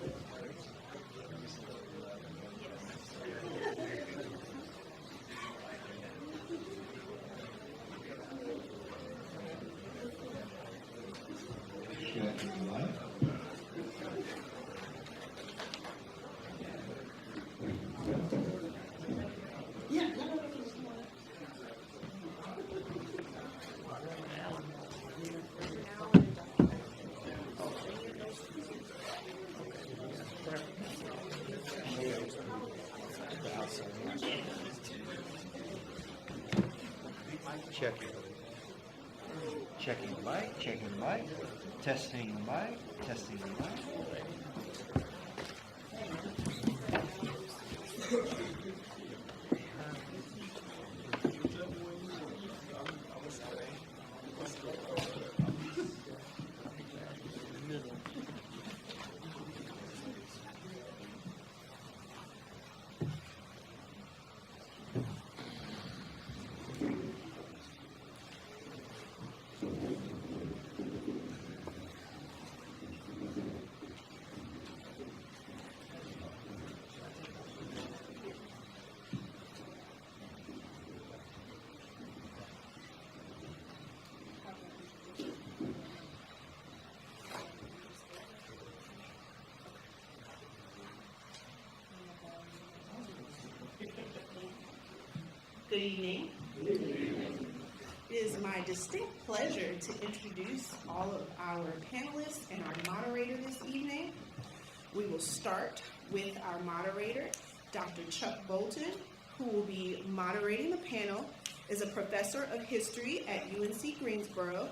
Checking. Checking the mic, checking the mic, testing the mic, testing the mic. Good evening. It is my distinct pleasure to introduce all of our panelists and our moderator this evening. We will start with our moderator, Dr. Chuck Bolton, who will be moderating the panel, is a professor of history at UNC Greensboro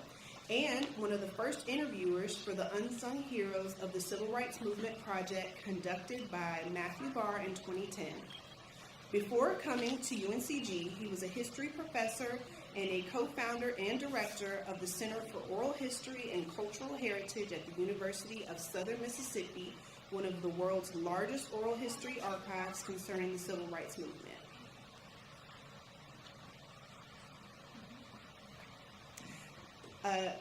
and one of the first interviewers for the Unsung Heroes of the Civil Rights Movement project conducted by Matthew Barr in 2010. Before coming to UNCG, he was a history professor and a co-founder and director of the Center for Oral History and Cultural Heritage at the University of Southern Mississippi, one of the world's largest oral history archives concerning the Civil Rights Movement.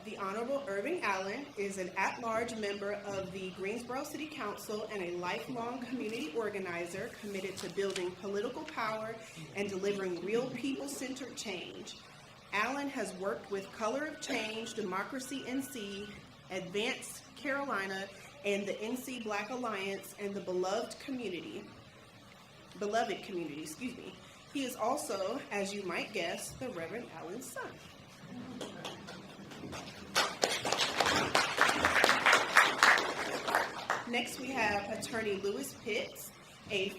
The Honorable Irving Allen is an at-large member of the Greensboro City Council and a lifelong community organizer committed to building political power and delivering real people-centered change. Allen has worked with Color of Change, Democracy NC, Advance Carolina, and the NC Black Alliance and the Beloved community. He is also, as you might guess, the Reverend Allen's son. Next, we have Attorney Lewis Pitts, a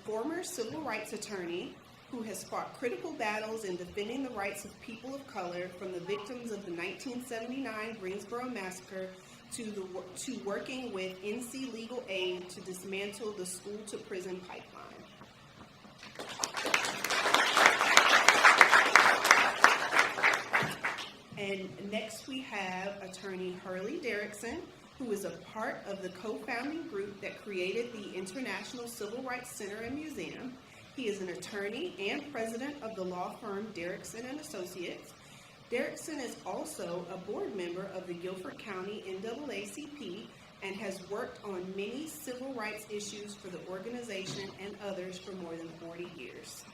former civil rights attorney who has fought critical battles in defending the rights of people of color from the victims of the 1979 Greensboro Massacre to working with NC Legal Aid to dismantle the school-to-prison pipeline. And next we have Attorney Hurley Derrickson, who is a part of the co-founding group that created the International Civil Rights Center and Museum. He is an attorney and president of the law firm Derrickson and Associates. Derrickson is also a board member of the Guilford County NAACP and has worked on many civil rights issues for the organization and others for more than 40 years.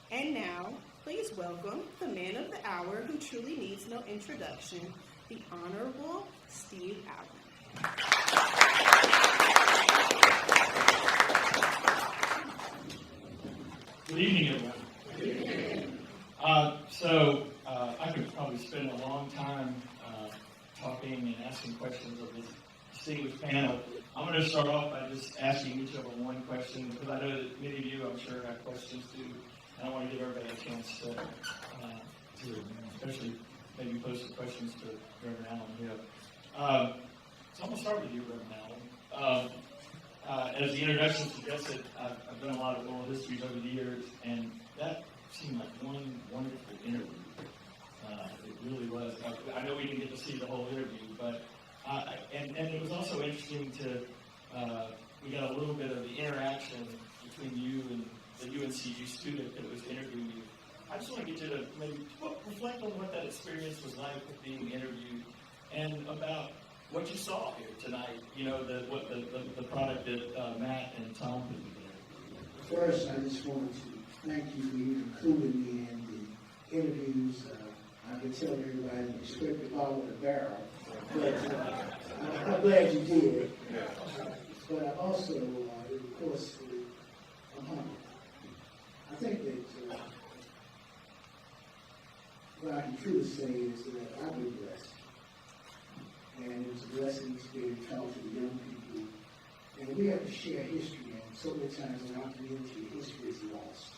And now, please welcome the man of the hour who truly needs no introduction, the Honorable Steve Allen. Good evening, everyone. I could probably spend a long time talking and asking questions of this distinguished panel. I'm going to start off by just asking each of them one question, because I know that many of you, I'm sure, have questions too, and I want to give everybody a chance to especially maybe pose some questions to Reverend Allen here. So I'm going to start with you, Reverend Allen. As the introduction suggested, I've done a lot of oral histories over the years, and that seemed like one wonderful interview. It really was. I know we didn't get to see the whole interview, but and it was also interesting to we got a little bit of the interaction between you and the UNCG student that was interviewing you. I just want to get you to maybe reflect on what that experience was like with being interviewed, and about what you saw here tonight. You know, the product that Matt and Tom put together. First, I just want to thank you for including me in the interviews. I can tell everybody you expect the ball with a barrel, but I'm glad you did. But I also, of course, I'm humble. I think that what I can truly say is that I've been blessed. And it was a blessing to be able to talk to the young people. And we have to share history, and so many times in our community, history is lost.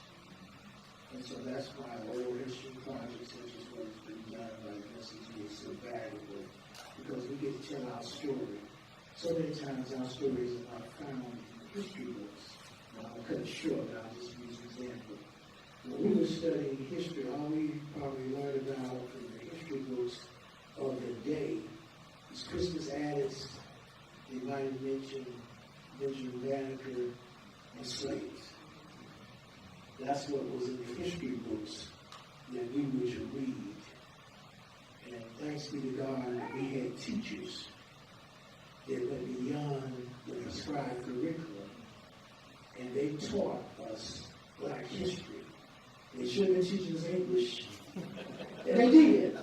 And so that's why oral history projects such as what has been done by the SCG is so valuable, because we get to tell our story. So many times our stories are not found in history books. I'll cut it short, but I'll just use an example. When we were studying history, all we probably learned about from the history books of the day is Christmas addicts. They might have mentioned Benjamin Banneker and slaves. That's what was in the history books that we were to read. And thanks be to God, we had teachers that went beyond the prescribed curriculum, and they taught us Black history. They should have been teaching us English, and they did.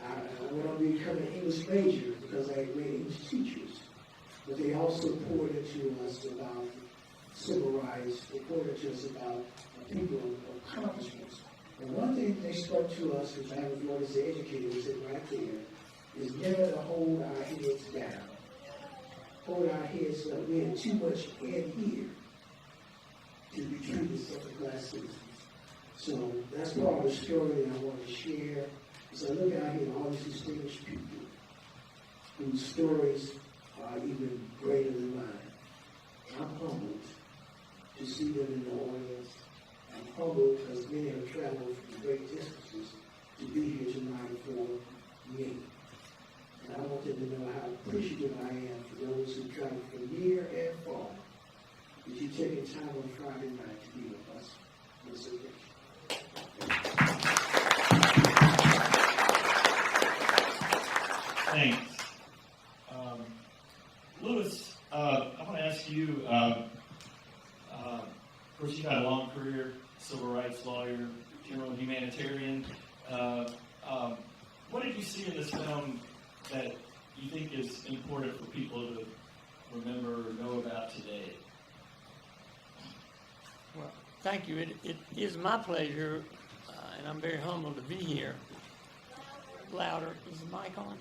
I went on to become an English major because I had great English teachers, but they also poured into us about civil rights. They poured into us about people accomplishments. And one thing they spoke to us, which I was known as the educator, was it right there, is never to hold our heads down. Hold our heads up. We had too much in here to be treated as second-class citizens. So that's part of the story that I want to share. So I look out here at all these distinguished people whose stories are even greater than mine. I'm humbled to see them in the audience. I'm humbled because many have traveled from great distances to be here tonight for me. And I want them to know how appreciative I am for those who travel from near and far, that you've taken time on Friday night to be with us on this occasion. Thanks. Louis, I want to ask you, of course, you've had a long career, civil rights lawyer, general humanitarian. What did you see in this film that you think is important for people to remember or know about today? Well, thank you. It is my pleasure, and I'm very humbled to be here. Louder. Is the mic on?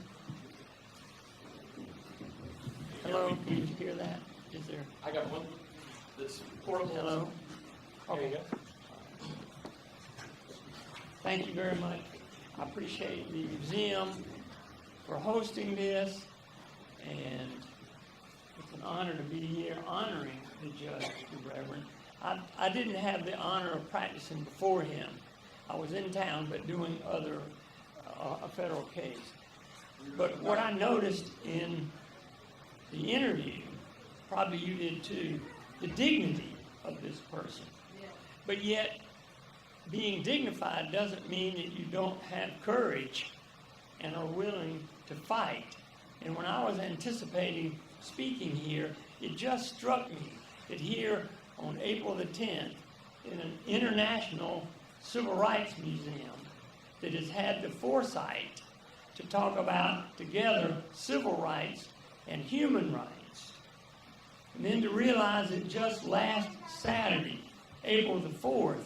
Hello, did you hear that? Is there? I got one that's portable. Hello? There you go. Thank you very much. I appreciate the museum for hosting this, and it's an honor to be here honoring the judge, the Reverend. I didn't have the honor of practicing before him. I was in town, but doing a federal case. But what I noticed in the interview, probably you did too, the dignity of this person. But yet, being dignified doesn't mean that you don't have courage and are willing to fight. And when I was anticipating speaking here, it just struck me that here on April the 10th, in an international civil rights museum that has had the foresight to talk about together civil rights and human rights, and then to realize that just last Saturday, April the 4th,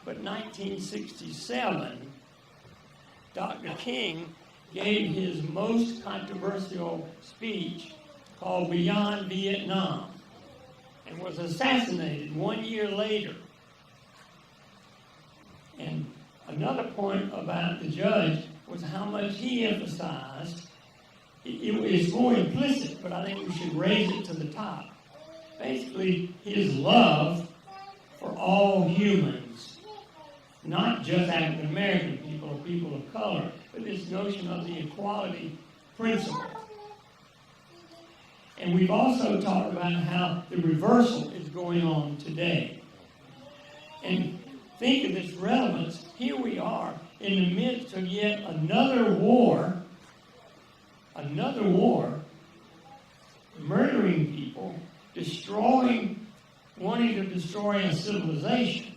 but 1967, Dr. King gave his most controversial speech called Beyond Vietnam and was assassinated 1 year later. And another point about the judge was how much he emphasized, it's more implicit, but I think we should raise it to the top. Basically, his love for all humans, not just African American people or people of color, but this notion of the equality principle. And we've also talked about how the reversal is going on today. And think of its relevance. Here we are in the midst of yet another war, murdering people, wanting to destroy a civilization,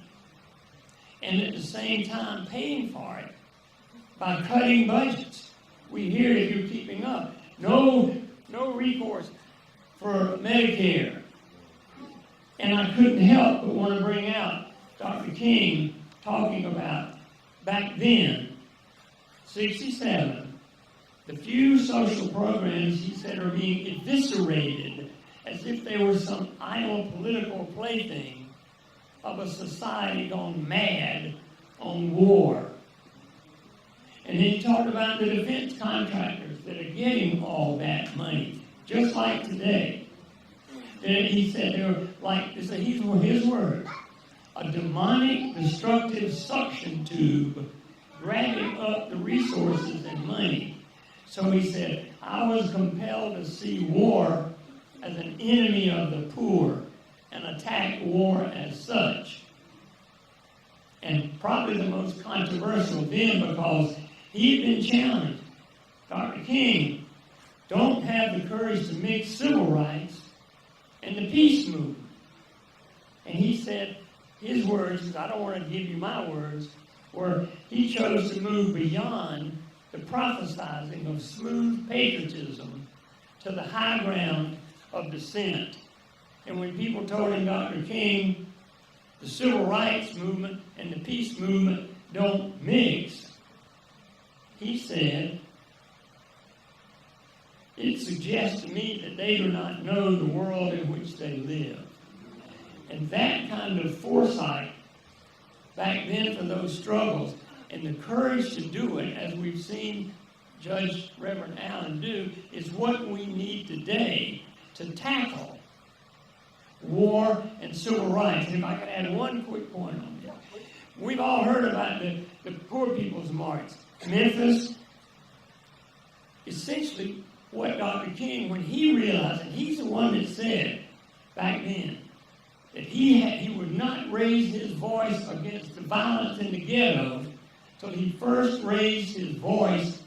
and at the same time paying for it by cutting budgets. We hear, if you're keeping up, no recourse for Medicare. And I couldn't help but want to bring out Dr. King talking about back then, 67, the few social programs, he said, are being eviscerated as if they were some idle political plaything of a society gone mad on war. And then he talked about the defense contractors that are getting all that money, just like today. Then he said they were like, these were his words, a demonic, destructive suction tube grabbing up the resources and money. So he said, I was compelled to see war as an enemy of the poor and attack war as such. And probably the most controversial then, because he'd been challenged. Dr. King, don't have the courage to mix civil rights and the peace movement. And he said, his words, because I don't want to give you my words, were he chose to move beyond the prophesizing of smooth patriotism to the high ground of dissent. And when people told him, Dr. King, the civil rights movement and the peace movement don't mix, he said, it suggests to me that they do not know the world in which they live. And that kind of foresight back then for those struggles and the courage to do it, as we've seen Judge Reverend Allen do, is what we need today to tackle war and civil rights. And if I could add one quick point on this. We've all heard about the Poor People's March. Memphis, essentially what Dr. King, when he realized, and he's the one that said back then, that he would not raise his voice against the violence in the ghettos till he first raised his voice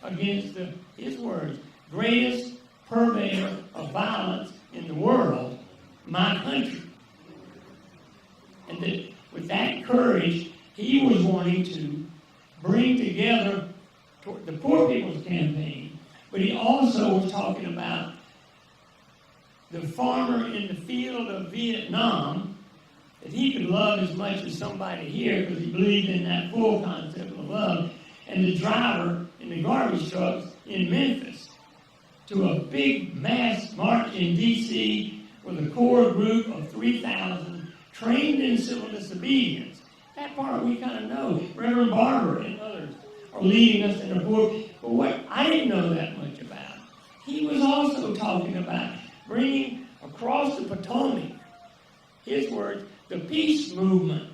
against his words, greatest purveyor of violence in the world, my country. And that with that courage, he was wanting to bring together the Poor People's Campaign, but he also was talking about the farmer in the field of Vietnam, that he could love as much as somebody here because he believed in that full concept of love, and the driver in the garbage trucks in Memphis, to a big mass march in D.C. with a core group of 3,000 trained in civil disobedience. That part we kind of know. Reverend Barber and others are leading us in the book. But what I didn't know that much about, he was also talking about bringing across the Potomac, his words, the peace movement,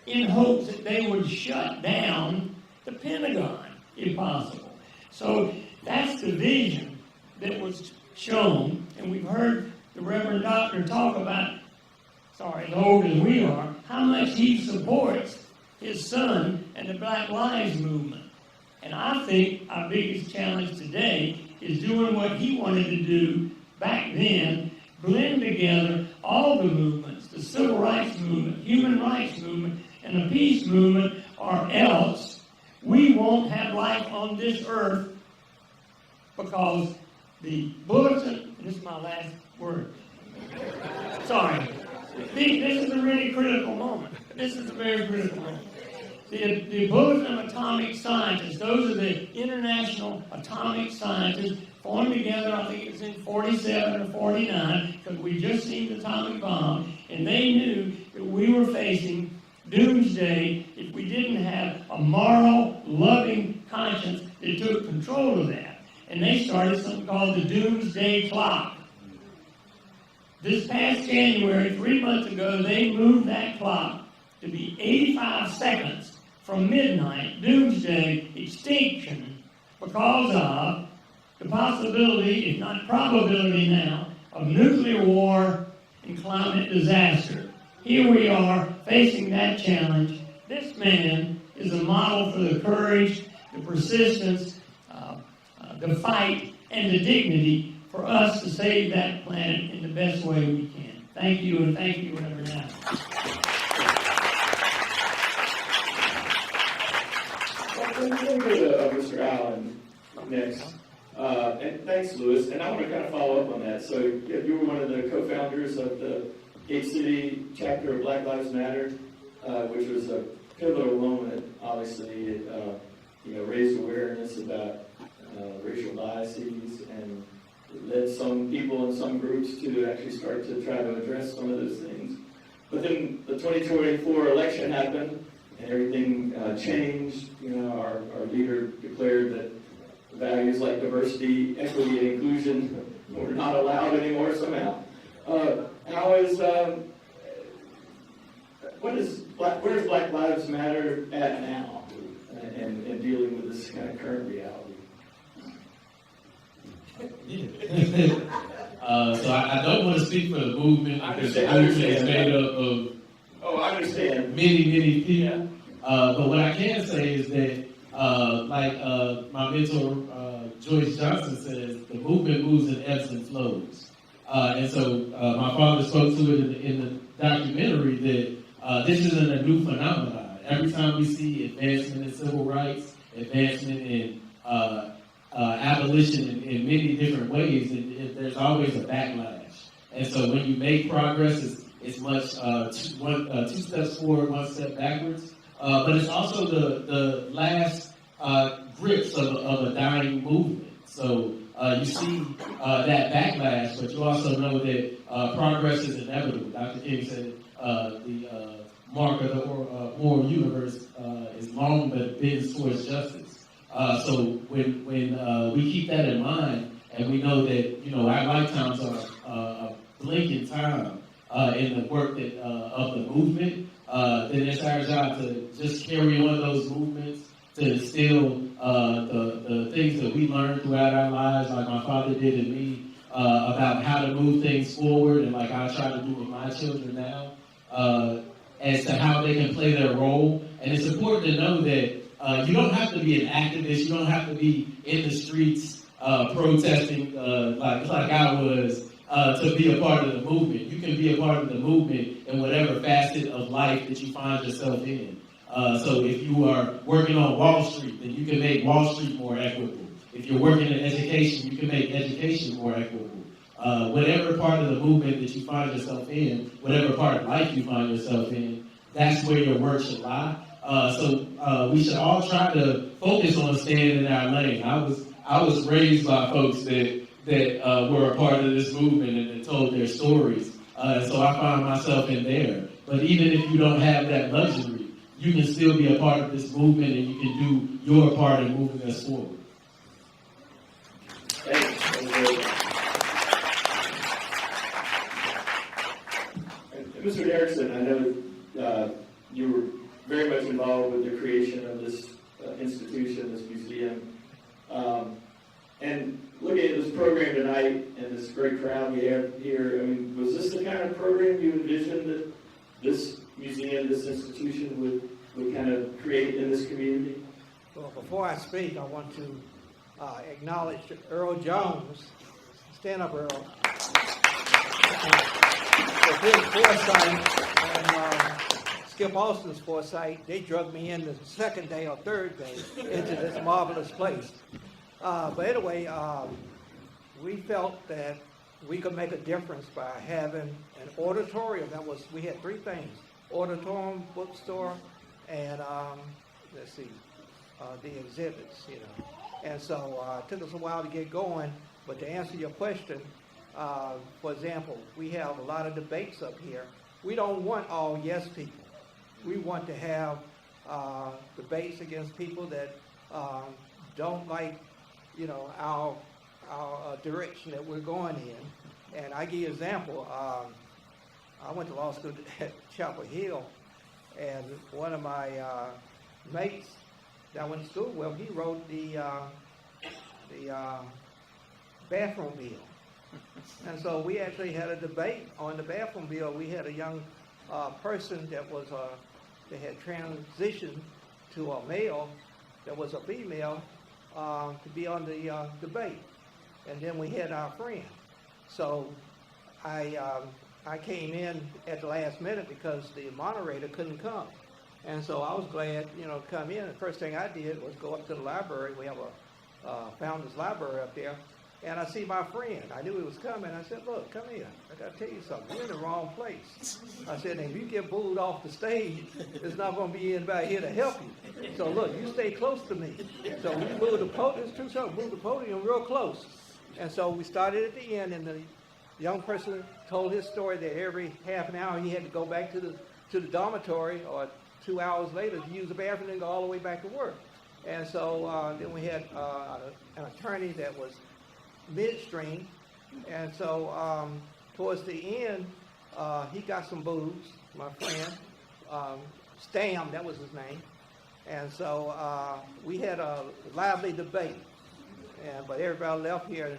in hopes that they would shut down the Pentagon, if possible. So that's the vision that was shown, and we've heard the Reverend Doctor talk about, as old as we are, how much he supports his son and the Black Lives Movement. And I think our biggest challenge today is doing what he wanted to do back then, blend together all the movements, the civil rights movement, human rights movement, and the peace movement, or else we won't have life on this earth, because the bulletin, and this is my last word, sorry, this is a really critical moment. This is a very critical moment. The Bulletin of Atomic Scientists, those are the international atomic scientists formed together, I think it was in 47 or 49, because we just seen the atomic bomb, and they knew that we were facing doomsday if we didn't have a moral, loving conscience that took control of that. And they started something called the Doomsday Clock. This past January, 3 months ago, they moved that clock to be 85 seconds from midnight, doomsday, extinction, because of the possibility, if not probability now, of nuclear war and climate disaster. Here we are facing that challenge. This man is a model for the courage, the persistence, the fight, and the dignity for us to save that planet in the best way we can. Thank you, and thank you, Reverend Allen. Let me go to Mr. Allen next. And thanks, Louis. And I want to kind of follow up on that. So you were one of the co-founders of the Gate City chapter of Black Lives Matter, which was a pivotal moment. Obviously, it raised awareness about racial biases and led some people and some groups to actually start to try to address some of those things. But then the 2024 election happened, and everything changed. Our leader declared that values like diversity, equity, and inclusion were not allowed anymore somehow. Where's Black Lives Matter at now, and dealing with this kind of current reality? So I don't want to speak for the movement, because the movement is made up of I understand. many people. But what I can say is that, my mentor Joyce Johnson says, the movement moves in ebbs and flows. And so my father spoke to it in the documentary that this isn't a new phenomenon. Every time we see advancement in civil rights, advancement in abolition in many different ways, there's always a backlash. And so when you make progress, it's much two steps forward, one step backwards. But it's also the last grips of a dying movement. So you see that backlash, but you also know that progress is inevitable. Dr. King said the mark of the moral universe is long but bends towards justice. So when we keep that in mind, and we know that our lifetimes are a blink in time in the work of the movement, then it's our job to just carry on those movements, to instill the things that we learned throughout our lives, like my father did in me, about how to move things forward, and like I try to do with my children now, as to how they can play their role. And it's important to know that you don't have to be an activist, you don't have to be in the streets protesting like I was to be a part of the movement. You can be a part of the movement in whatever facet of life that you find yourself in. So if you are working on Wall Street, then you can make Wall Street more equitable. If you're working in education, you can make education more equitable. Whatever part of the movement that you find yourself in, whatever part of life you find yourself in, that's where your work should lie. So we should all try to focus on staying in our lane. I was raised by folks that were a part of this movement and told their stories. So I found myself in there. But even if you don't have that luxury, you can still be a part of this movement, and you can do your part in moving us forward. Mr. Erickson, I know you were very much involved with the creation of this institution, this museum. And looking at this program tonight and this great crowd we have here, I mean, was this the kind of program you envisioned that this museum, this institution would kind of create in this community? Well, before I speak, I want to acknowledge Earl Jones. Stand up, Earl. For his foresight and Skip Austin's foresight, they drug me in the second day or third day into this marvelous place. But anyway, we felt that we could make a difference by having an auditorium. We had three things: auditorium, bookstore, and the exhibits, you know. And so it took us a while to get going, but to answer your question, for example, we have a lot of debates up here. We don't want all yes people. We want to have debates against people that don't like, you know, our direction that we're going in. And I give you an example. I went to law school at Chapel Hill, and one of my mates that I went to school with, he wrote the bathroom bill. And so we actually had a debate on the bathroom bill. We had a young person that had transitioned to a male that was a female to be on the debate. And then we had our friend. So I came in at the last minute because the moderator couldn't come. And so I was glad, you know, to come in. The first thing I did was go up to the library. We have a Founders Library up there. And I see my friend. I knew he was coming. I said, look, come here. I got to tell you something. You're in the wrong place. I said, if you get booed off the stage, there's not going to be anybody here to help you. So look, you stay close to me. So we moved the podium. It's true, so moved the podium real close. And so we started at the end, and the young person told his story that every half an hour he had to go back to the dormitory, or 2 hours later to use the bathroom and go all the way back to work. And so then we had an attorney that was midstream, and so towards the end, he got some booze, my friend, Stam, that was his name, and so we had a lively debate, but everybody left here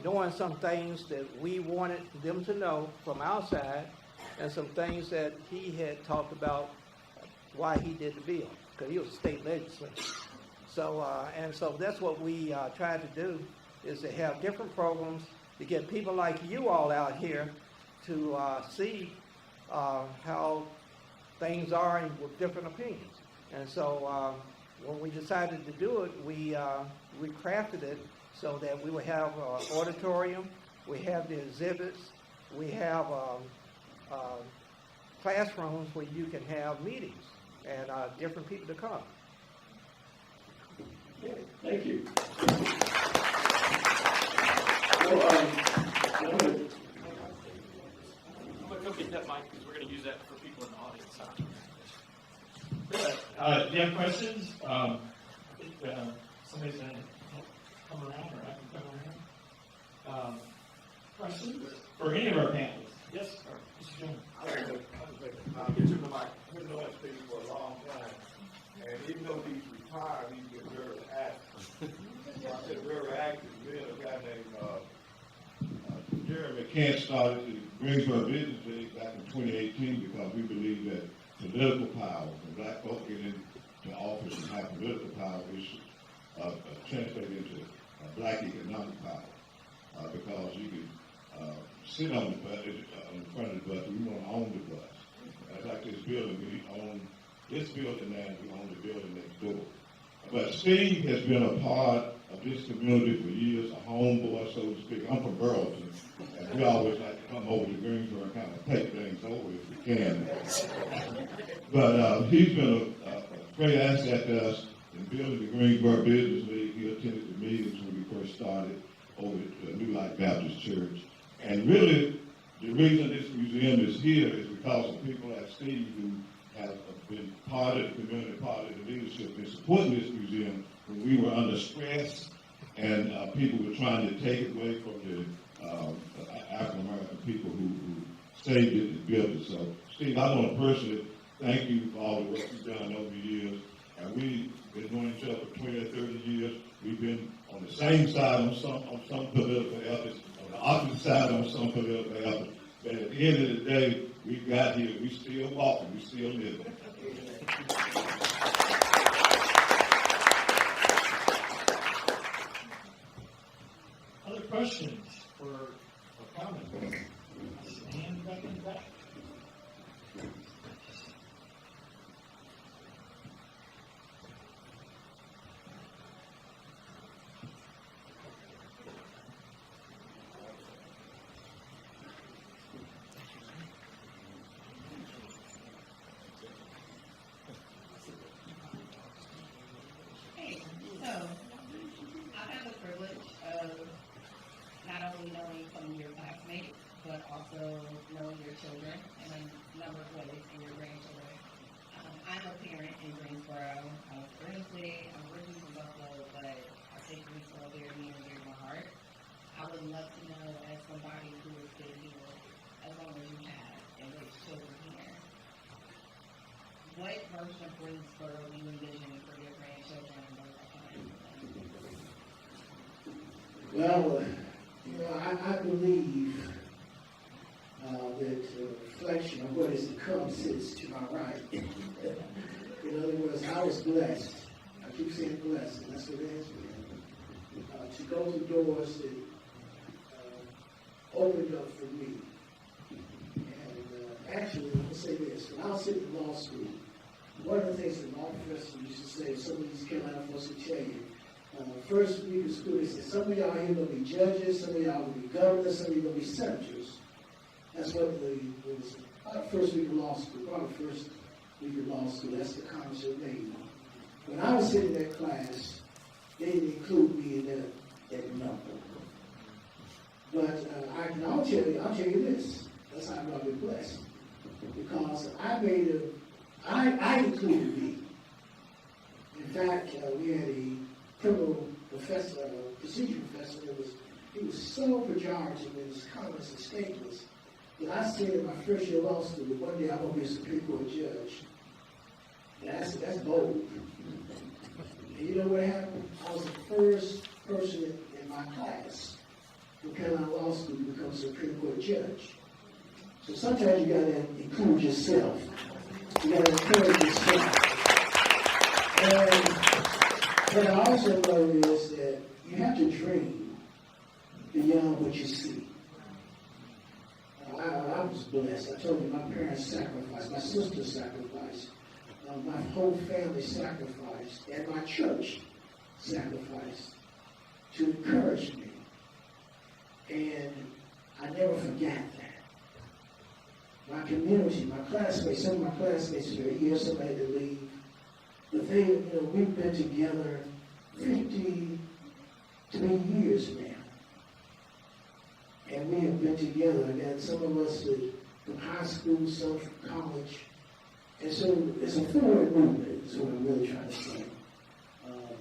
knowing some things that we wanted them to know from our side, and some things that he had talked about why he did the bill, because he was a state legislator. So, and so that's what we tried to do, is to have different programs to get people like you all out here to see how things are and with different opinions. And so when we decided to do it, we crafted it so that we would have an auditorium, we have the exhibits, we have classrooms where you can have meetings and different people to come. Thank you. Well, I'm going to go get that mic because we're going to use that for people in the audience. Do you have questions? I think somebody's going to come around, or I can come around. Questions for any of our panelists? Yes, sir. Mr. Jones. I like to get you the mic. I've been knowing Steve for a long time. And even though he's retired, he's been very active. I said very active. We had a guy named Jeremy Kent started the Greensboro Business League back in 2018 because we believe that political power, when black folk get into office and have political power, issues translate into black economic power. Because you can sit on the bus, in front of the bus, we want to own the bus. That's like this building, we own this building now, and we own the building next door. But Steve has been a part of this community for years, a homeboy, so to speak. I'm from Burlington, and we always like to come over to Greensboro and kind of take things over if we can. But he's been a great asset to us in building the Greensboro Business League. He attended the meetings when we first started over at the New Life Baptist Church. And really, the reason this museum is here is because of people like Steve who have been part of the community, part of the leadership in supporting this museum when we were under stress and people were trying to take it away from the African-American people who saved it and built it. So, Steve, I want to personally thank you for all the work you've done over the years. And we We've been knowing each other for 20 or 30 years. We've been on the same side on some political efforts, on the opposite side on some political efforts. But at the end of the day, we got here. We still walking. We still living. Other questions or comments? I see a hand back in the back. So, I've had the privilege of not only knowing some of your classmates, but also knowing your children in a number of ways, and your grandchildren. I'm a parent in Greensboro. Honestly, I'm originally from Buffalo, but I take Greensboro very near and dear to my heart. I would love to know, as somebody who has been here as long as you have and raised children here, what version of Greensboro do you envision for your grandchildren and those that come after them? Well, I believe that the reflection of what is to come sits to my right. In other words, I was blessed. I keep saying blessed, and that's what it has been. To go through doors that opened up for me. And actually, I'm going to say this. When I was sitting in law school, one of the things that law professors used to say, some of these Carolina folks will tell you, first week of school, they said, some of y'all here going to be judges, some of y'all going to be governors, some of you going to be senators. That's what it was first week of law school, probably first week of law school. That's the comments they made. When I was sitting in that class, they didn't include me in that number. But I'll tell you this. That's how I've been blessed. Because I included me. In fact, we had a criminal professor, a procedure professor, he was so pejorative in his comments and statements that I said in my first year of law school that one day I'm going to be a Supreme Court judge. That's bold. And you know what happened? I was the first person in my class in Carolina Law School to become a Supreme Court judge. So sometimes you got to include yourself. You got to encourage yourself. And what I also know is that you have to dream beyond what you see. I was blessed. I told you my parents sacrificed, my sister sacrificed, my whole family sacrificed, and my church sacrificed to encourage me. And I never forgot that. My community, my classmates, some of my classmates are here, some had to leave. But we've been together 53 years now. And we have been together. I got some of us from high school, some from college. And so it's a forward movement, is what I'm really trying to say.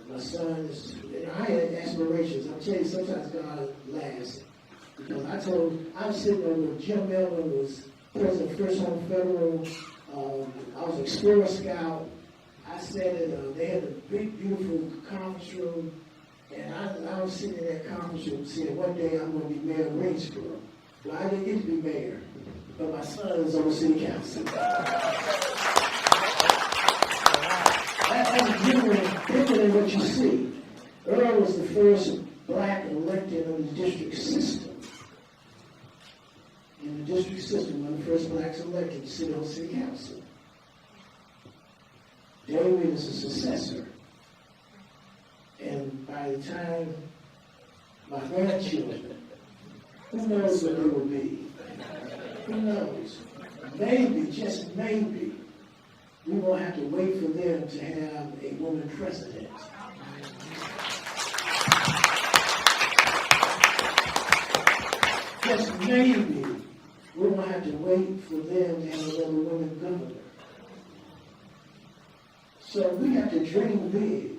My son is, I had aspirations. I'm telling you, sometimes God laughs. Because I was sitting there with Jim Mellon, was president of First Home Federal. I was an Explorer Scout. I sat they had a big, beautiful conference room. And I was sitting in that conference room saying, one day I'm going to be mayor of Greensboro. Well, I didn't get to be mayor, but my son is on the city council. That's different than what you see. Earl was the first black elected on the district system. In the district system, one of the first blacks elected to sit on city council. David is a successor. And by the time my grandchildren, who knows what they will be? Who knows? Maybe, just maybe, we won't have to wait for them to have a woman president. Just maybe, we won't have to wait for them to have another woman governor. So we have to dream big.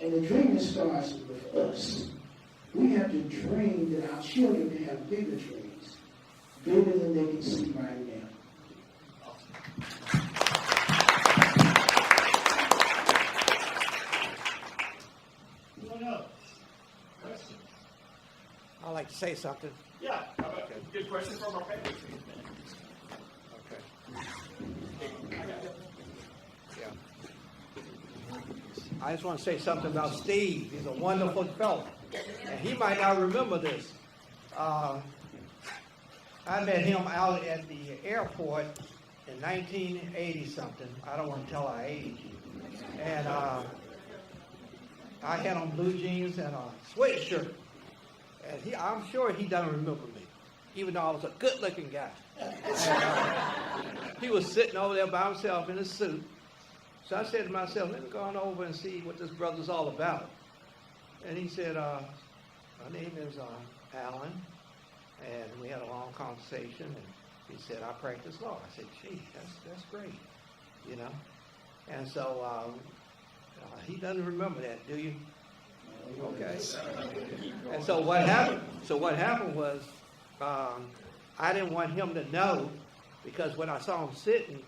And the dream starts with us. We have to dream that our children can have bigger dreams, bigger than they can see right now. I'd like to say something. Yeah, how about good question from our family. Yeah. I just want to say something about Steve. He's a wonderful fellow. And he might not remember this. I met him out at the airport in 1980 something. I don't want to tell our age. And I had on blue jeans and a sweatshirt. And I'm sure he doesn't remember me, even though I was a good-looking guy. And, he was sitting over there by himself in his suit. So I said to myself, let me go on over and see what this brother's all about. And he said, my name is Alan. And we had a long conversation. And he said, I practice law. I said, gee, that's great, you know. And so he doesn't remember that, do you? Okay. And so what happened? So what happened was, I didn't want him to know, because when I saw him sitting,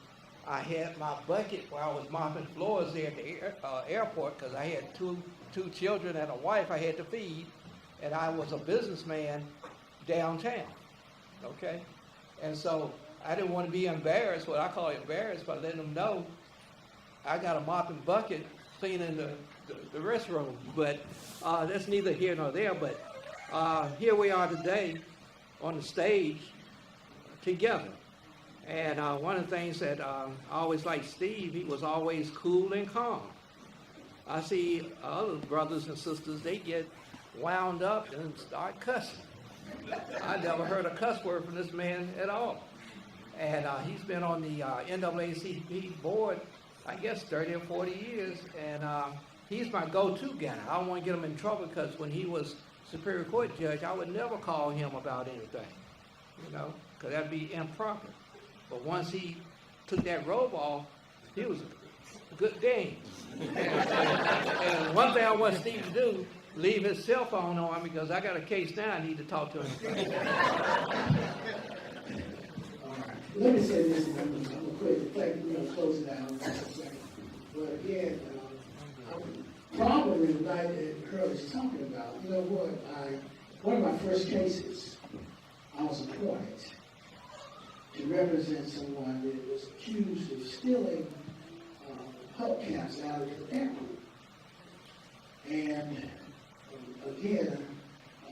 I had my bucket while I was mopping floors there at the airport, because I had two children and a wife I had to feed, and I was a businessman downtown. Okay, and so I didn't want to be embarrassed. What I call embarrassed by letting them know I got a mopping bucket cleaning the restroom. But that's neither here nor there. But here we are today on the stage together. And one of the things that I always liked Steve, he was always cool and calm. I see other brothers and sisters, they get wound up and start cussing. I never heard a cuss word from this man at all. And he's been on the NAACP board, I guess, 30 or 40 years. And he's my go-to guy. I don't want to get him in trouble, because when he was Superior Court judge, I would never call him about anything, you know, because that'd be improper. But once he took that robe off, he was a good game. And one thing I want Steve to do, leave his cell phone on, because I got a case now I need to talk to him. Let me say this, and I'm going to quit the fact we're going to close it down. But again, probably like Earl is talking about, you know what, one of my first cases, I was appointed to represent someone that was accused of stealing hubcaps out of the airport. And again,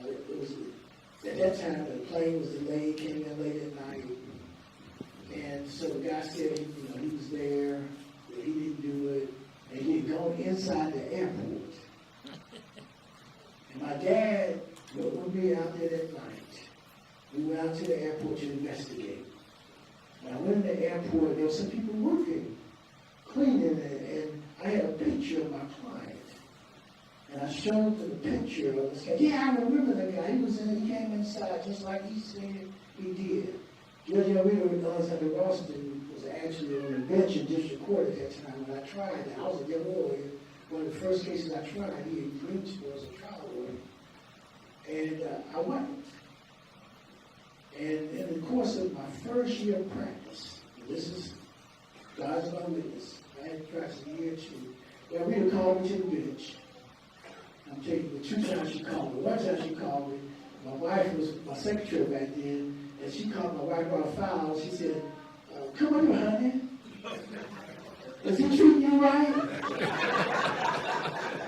it was at that time the plane was delayed, came in late at night, and so the guy said he was there, that he didn't do it, and he had gone inside the airport. And my dad would be out there that night. We went out to the airport to investigate. When I went in the airport, there were some people working, cleaning, and I had a picture of my client. And I showed them the picture of this guy. Yeah, I remember that guy. He came inside just like he said he did. Judge Alexander Ralston was actually on the bench in district court at that time when I tried. I was a young lawyer. One of the first cases I tried, he in Greensboro as a trial lawyer. And I went. And in the course of my first year of practice, this is God's my witness, I had practiced a year or two. Well, Rita called me to the bench. I'm taking the 2 times she called me. One time she called me. My wife was my secretary back then, and she called my wife about a file. She said, "Come on, honey. Is he treating you right?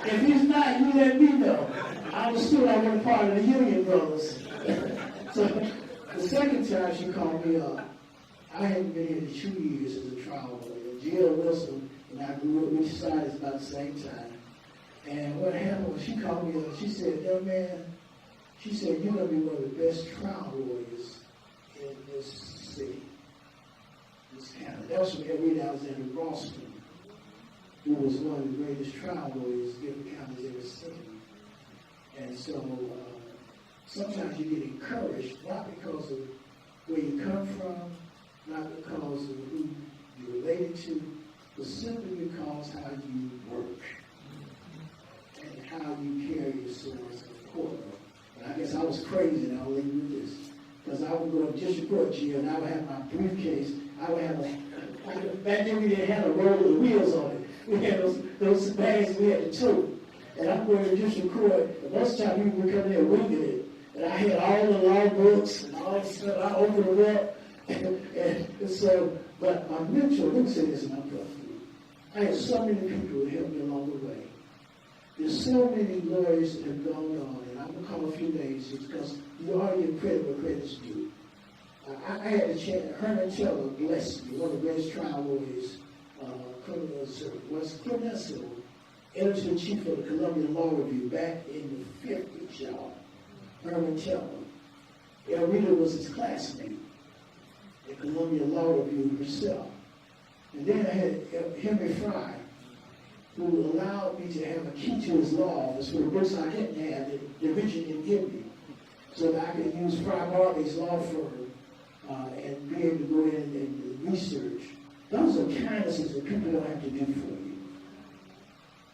If he's not, you let me know. I understood I wasn't part of the Union Brothers." So the second time she called me up, I hadn't been here 2 years as a trial lawyer. Jill Wilson and I grew up, we started about the same time. And what happened was she called me up, she said, "Young man," she said, "you're going to be one of the best trial lawyers in this city, this county." That was from Rita Alexander Ralston, who was one of the greatest trial lawyers Gifford County's ever seen. And so sometimes you get encouraged, not because of where you come from, not because of who you're related to, but simply because how you work and how you carry yourself as a courtroom. And I guess I was crazy, and I'll leave you with this. Because I would go to district court jail, and I would have my briefcase. I would have back then we didn't have a roll with wheels on it. We had those bags we had to tote. And I'm going to district court, and most of the time people would come there winging it. And I had all the law books and all this stuff. I opened them up. And so, but my mentor, let me say this and I'm done. I had so many people who helped me along the way. There's so many lawyers that have gone on, and I'm going to call a few names because you already give credit where credit's due. I had a chance, Herman Teller, bless me, one of the greatest trial lawyers, criminal civil, editor-in-chief of the Columbia Law Review back in the 50s, y'all. Herman Teller. El Rita was his classmate at Columbia Law Review herself. And then I had Henry Fry, who allowed me to have a key to his law office for the books I didn't have that Richard didn't give me, so that I could use Fry Barbie's law firm and be able to go in and research. Those are kindnesses that people don't have to do for you.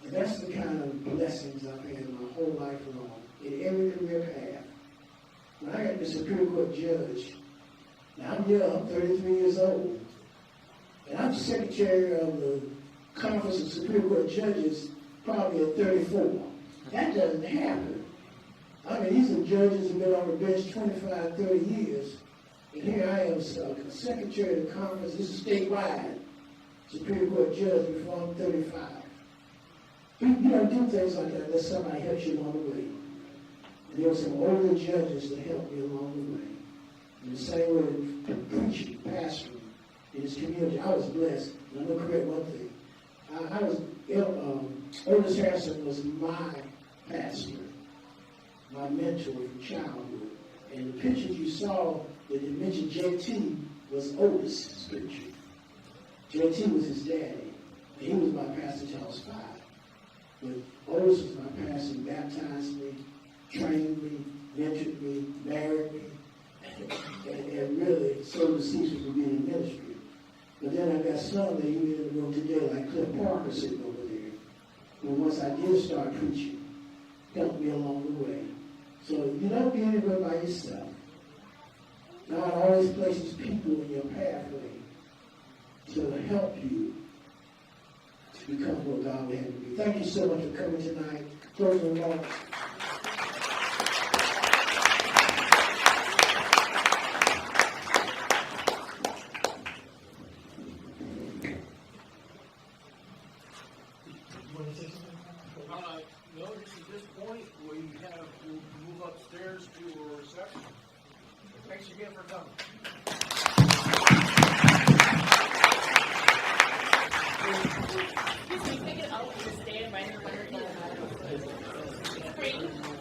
And that's the kind of blessings I've had my whole life long, in every career path. When I got to be a Superior Court judge, now I'm young, I'm 33 years old, and I'm secretary of the Conference of Superior Court Judges probably at 34. That doesn't happen. I mean, these are judges who've been on the bench 25, 30 years. And here I am, secretary of the conference. This is statewide. Superior Court judge before I'm 35. You don't do things like that unless somebody helps you along the way. And there were some older judges that helped me along the way. In the same way with preaching, pastoring in this community, I was blessed. And I'm going to correct one thing. Otis Harrison was my pastor, my mentor from childhood. And the pictures you saw that you mentioned JT was Otis' picture. JT was his daddy. And he was my pastor till I was 5. But Otis was my pastor, baptized me, trained me, mentored me, married me, and really sowed the seeds for being in ministry. But then I got some that you in the room today, like Cliff Parker sitting over there, who once I did start preaching, helped me along the way. So you don't be anywhere by yourself. God always places people in your pathway to help you to become what God would have you be. Thank you so much for coming tonight. Closing remarks. Notice at this point, we'll move upstairs to a reception. Thanks again for coming. Just pick it up and stand right here.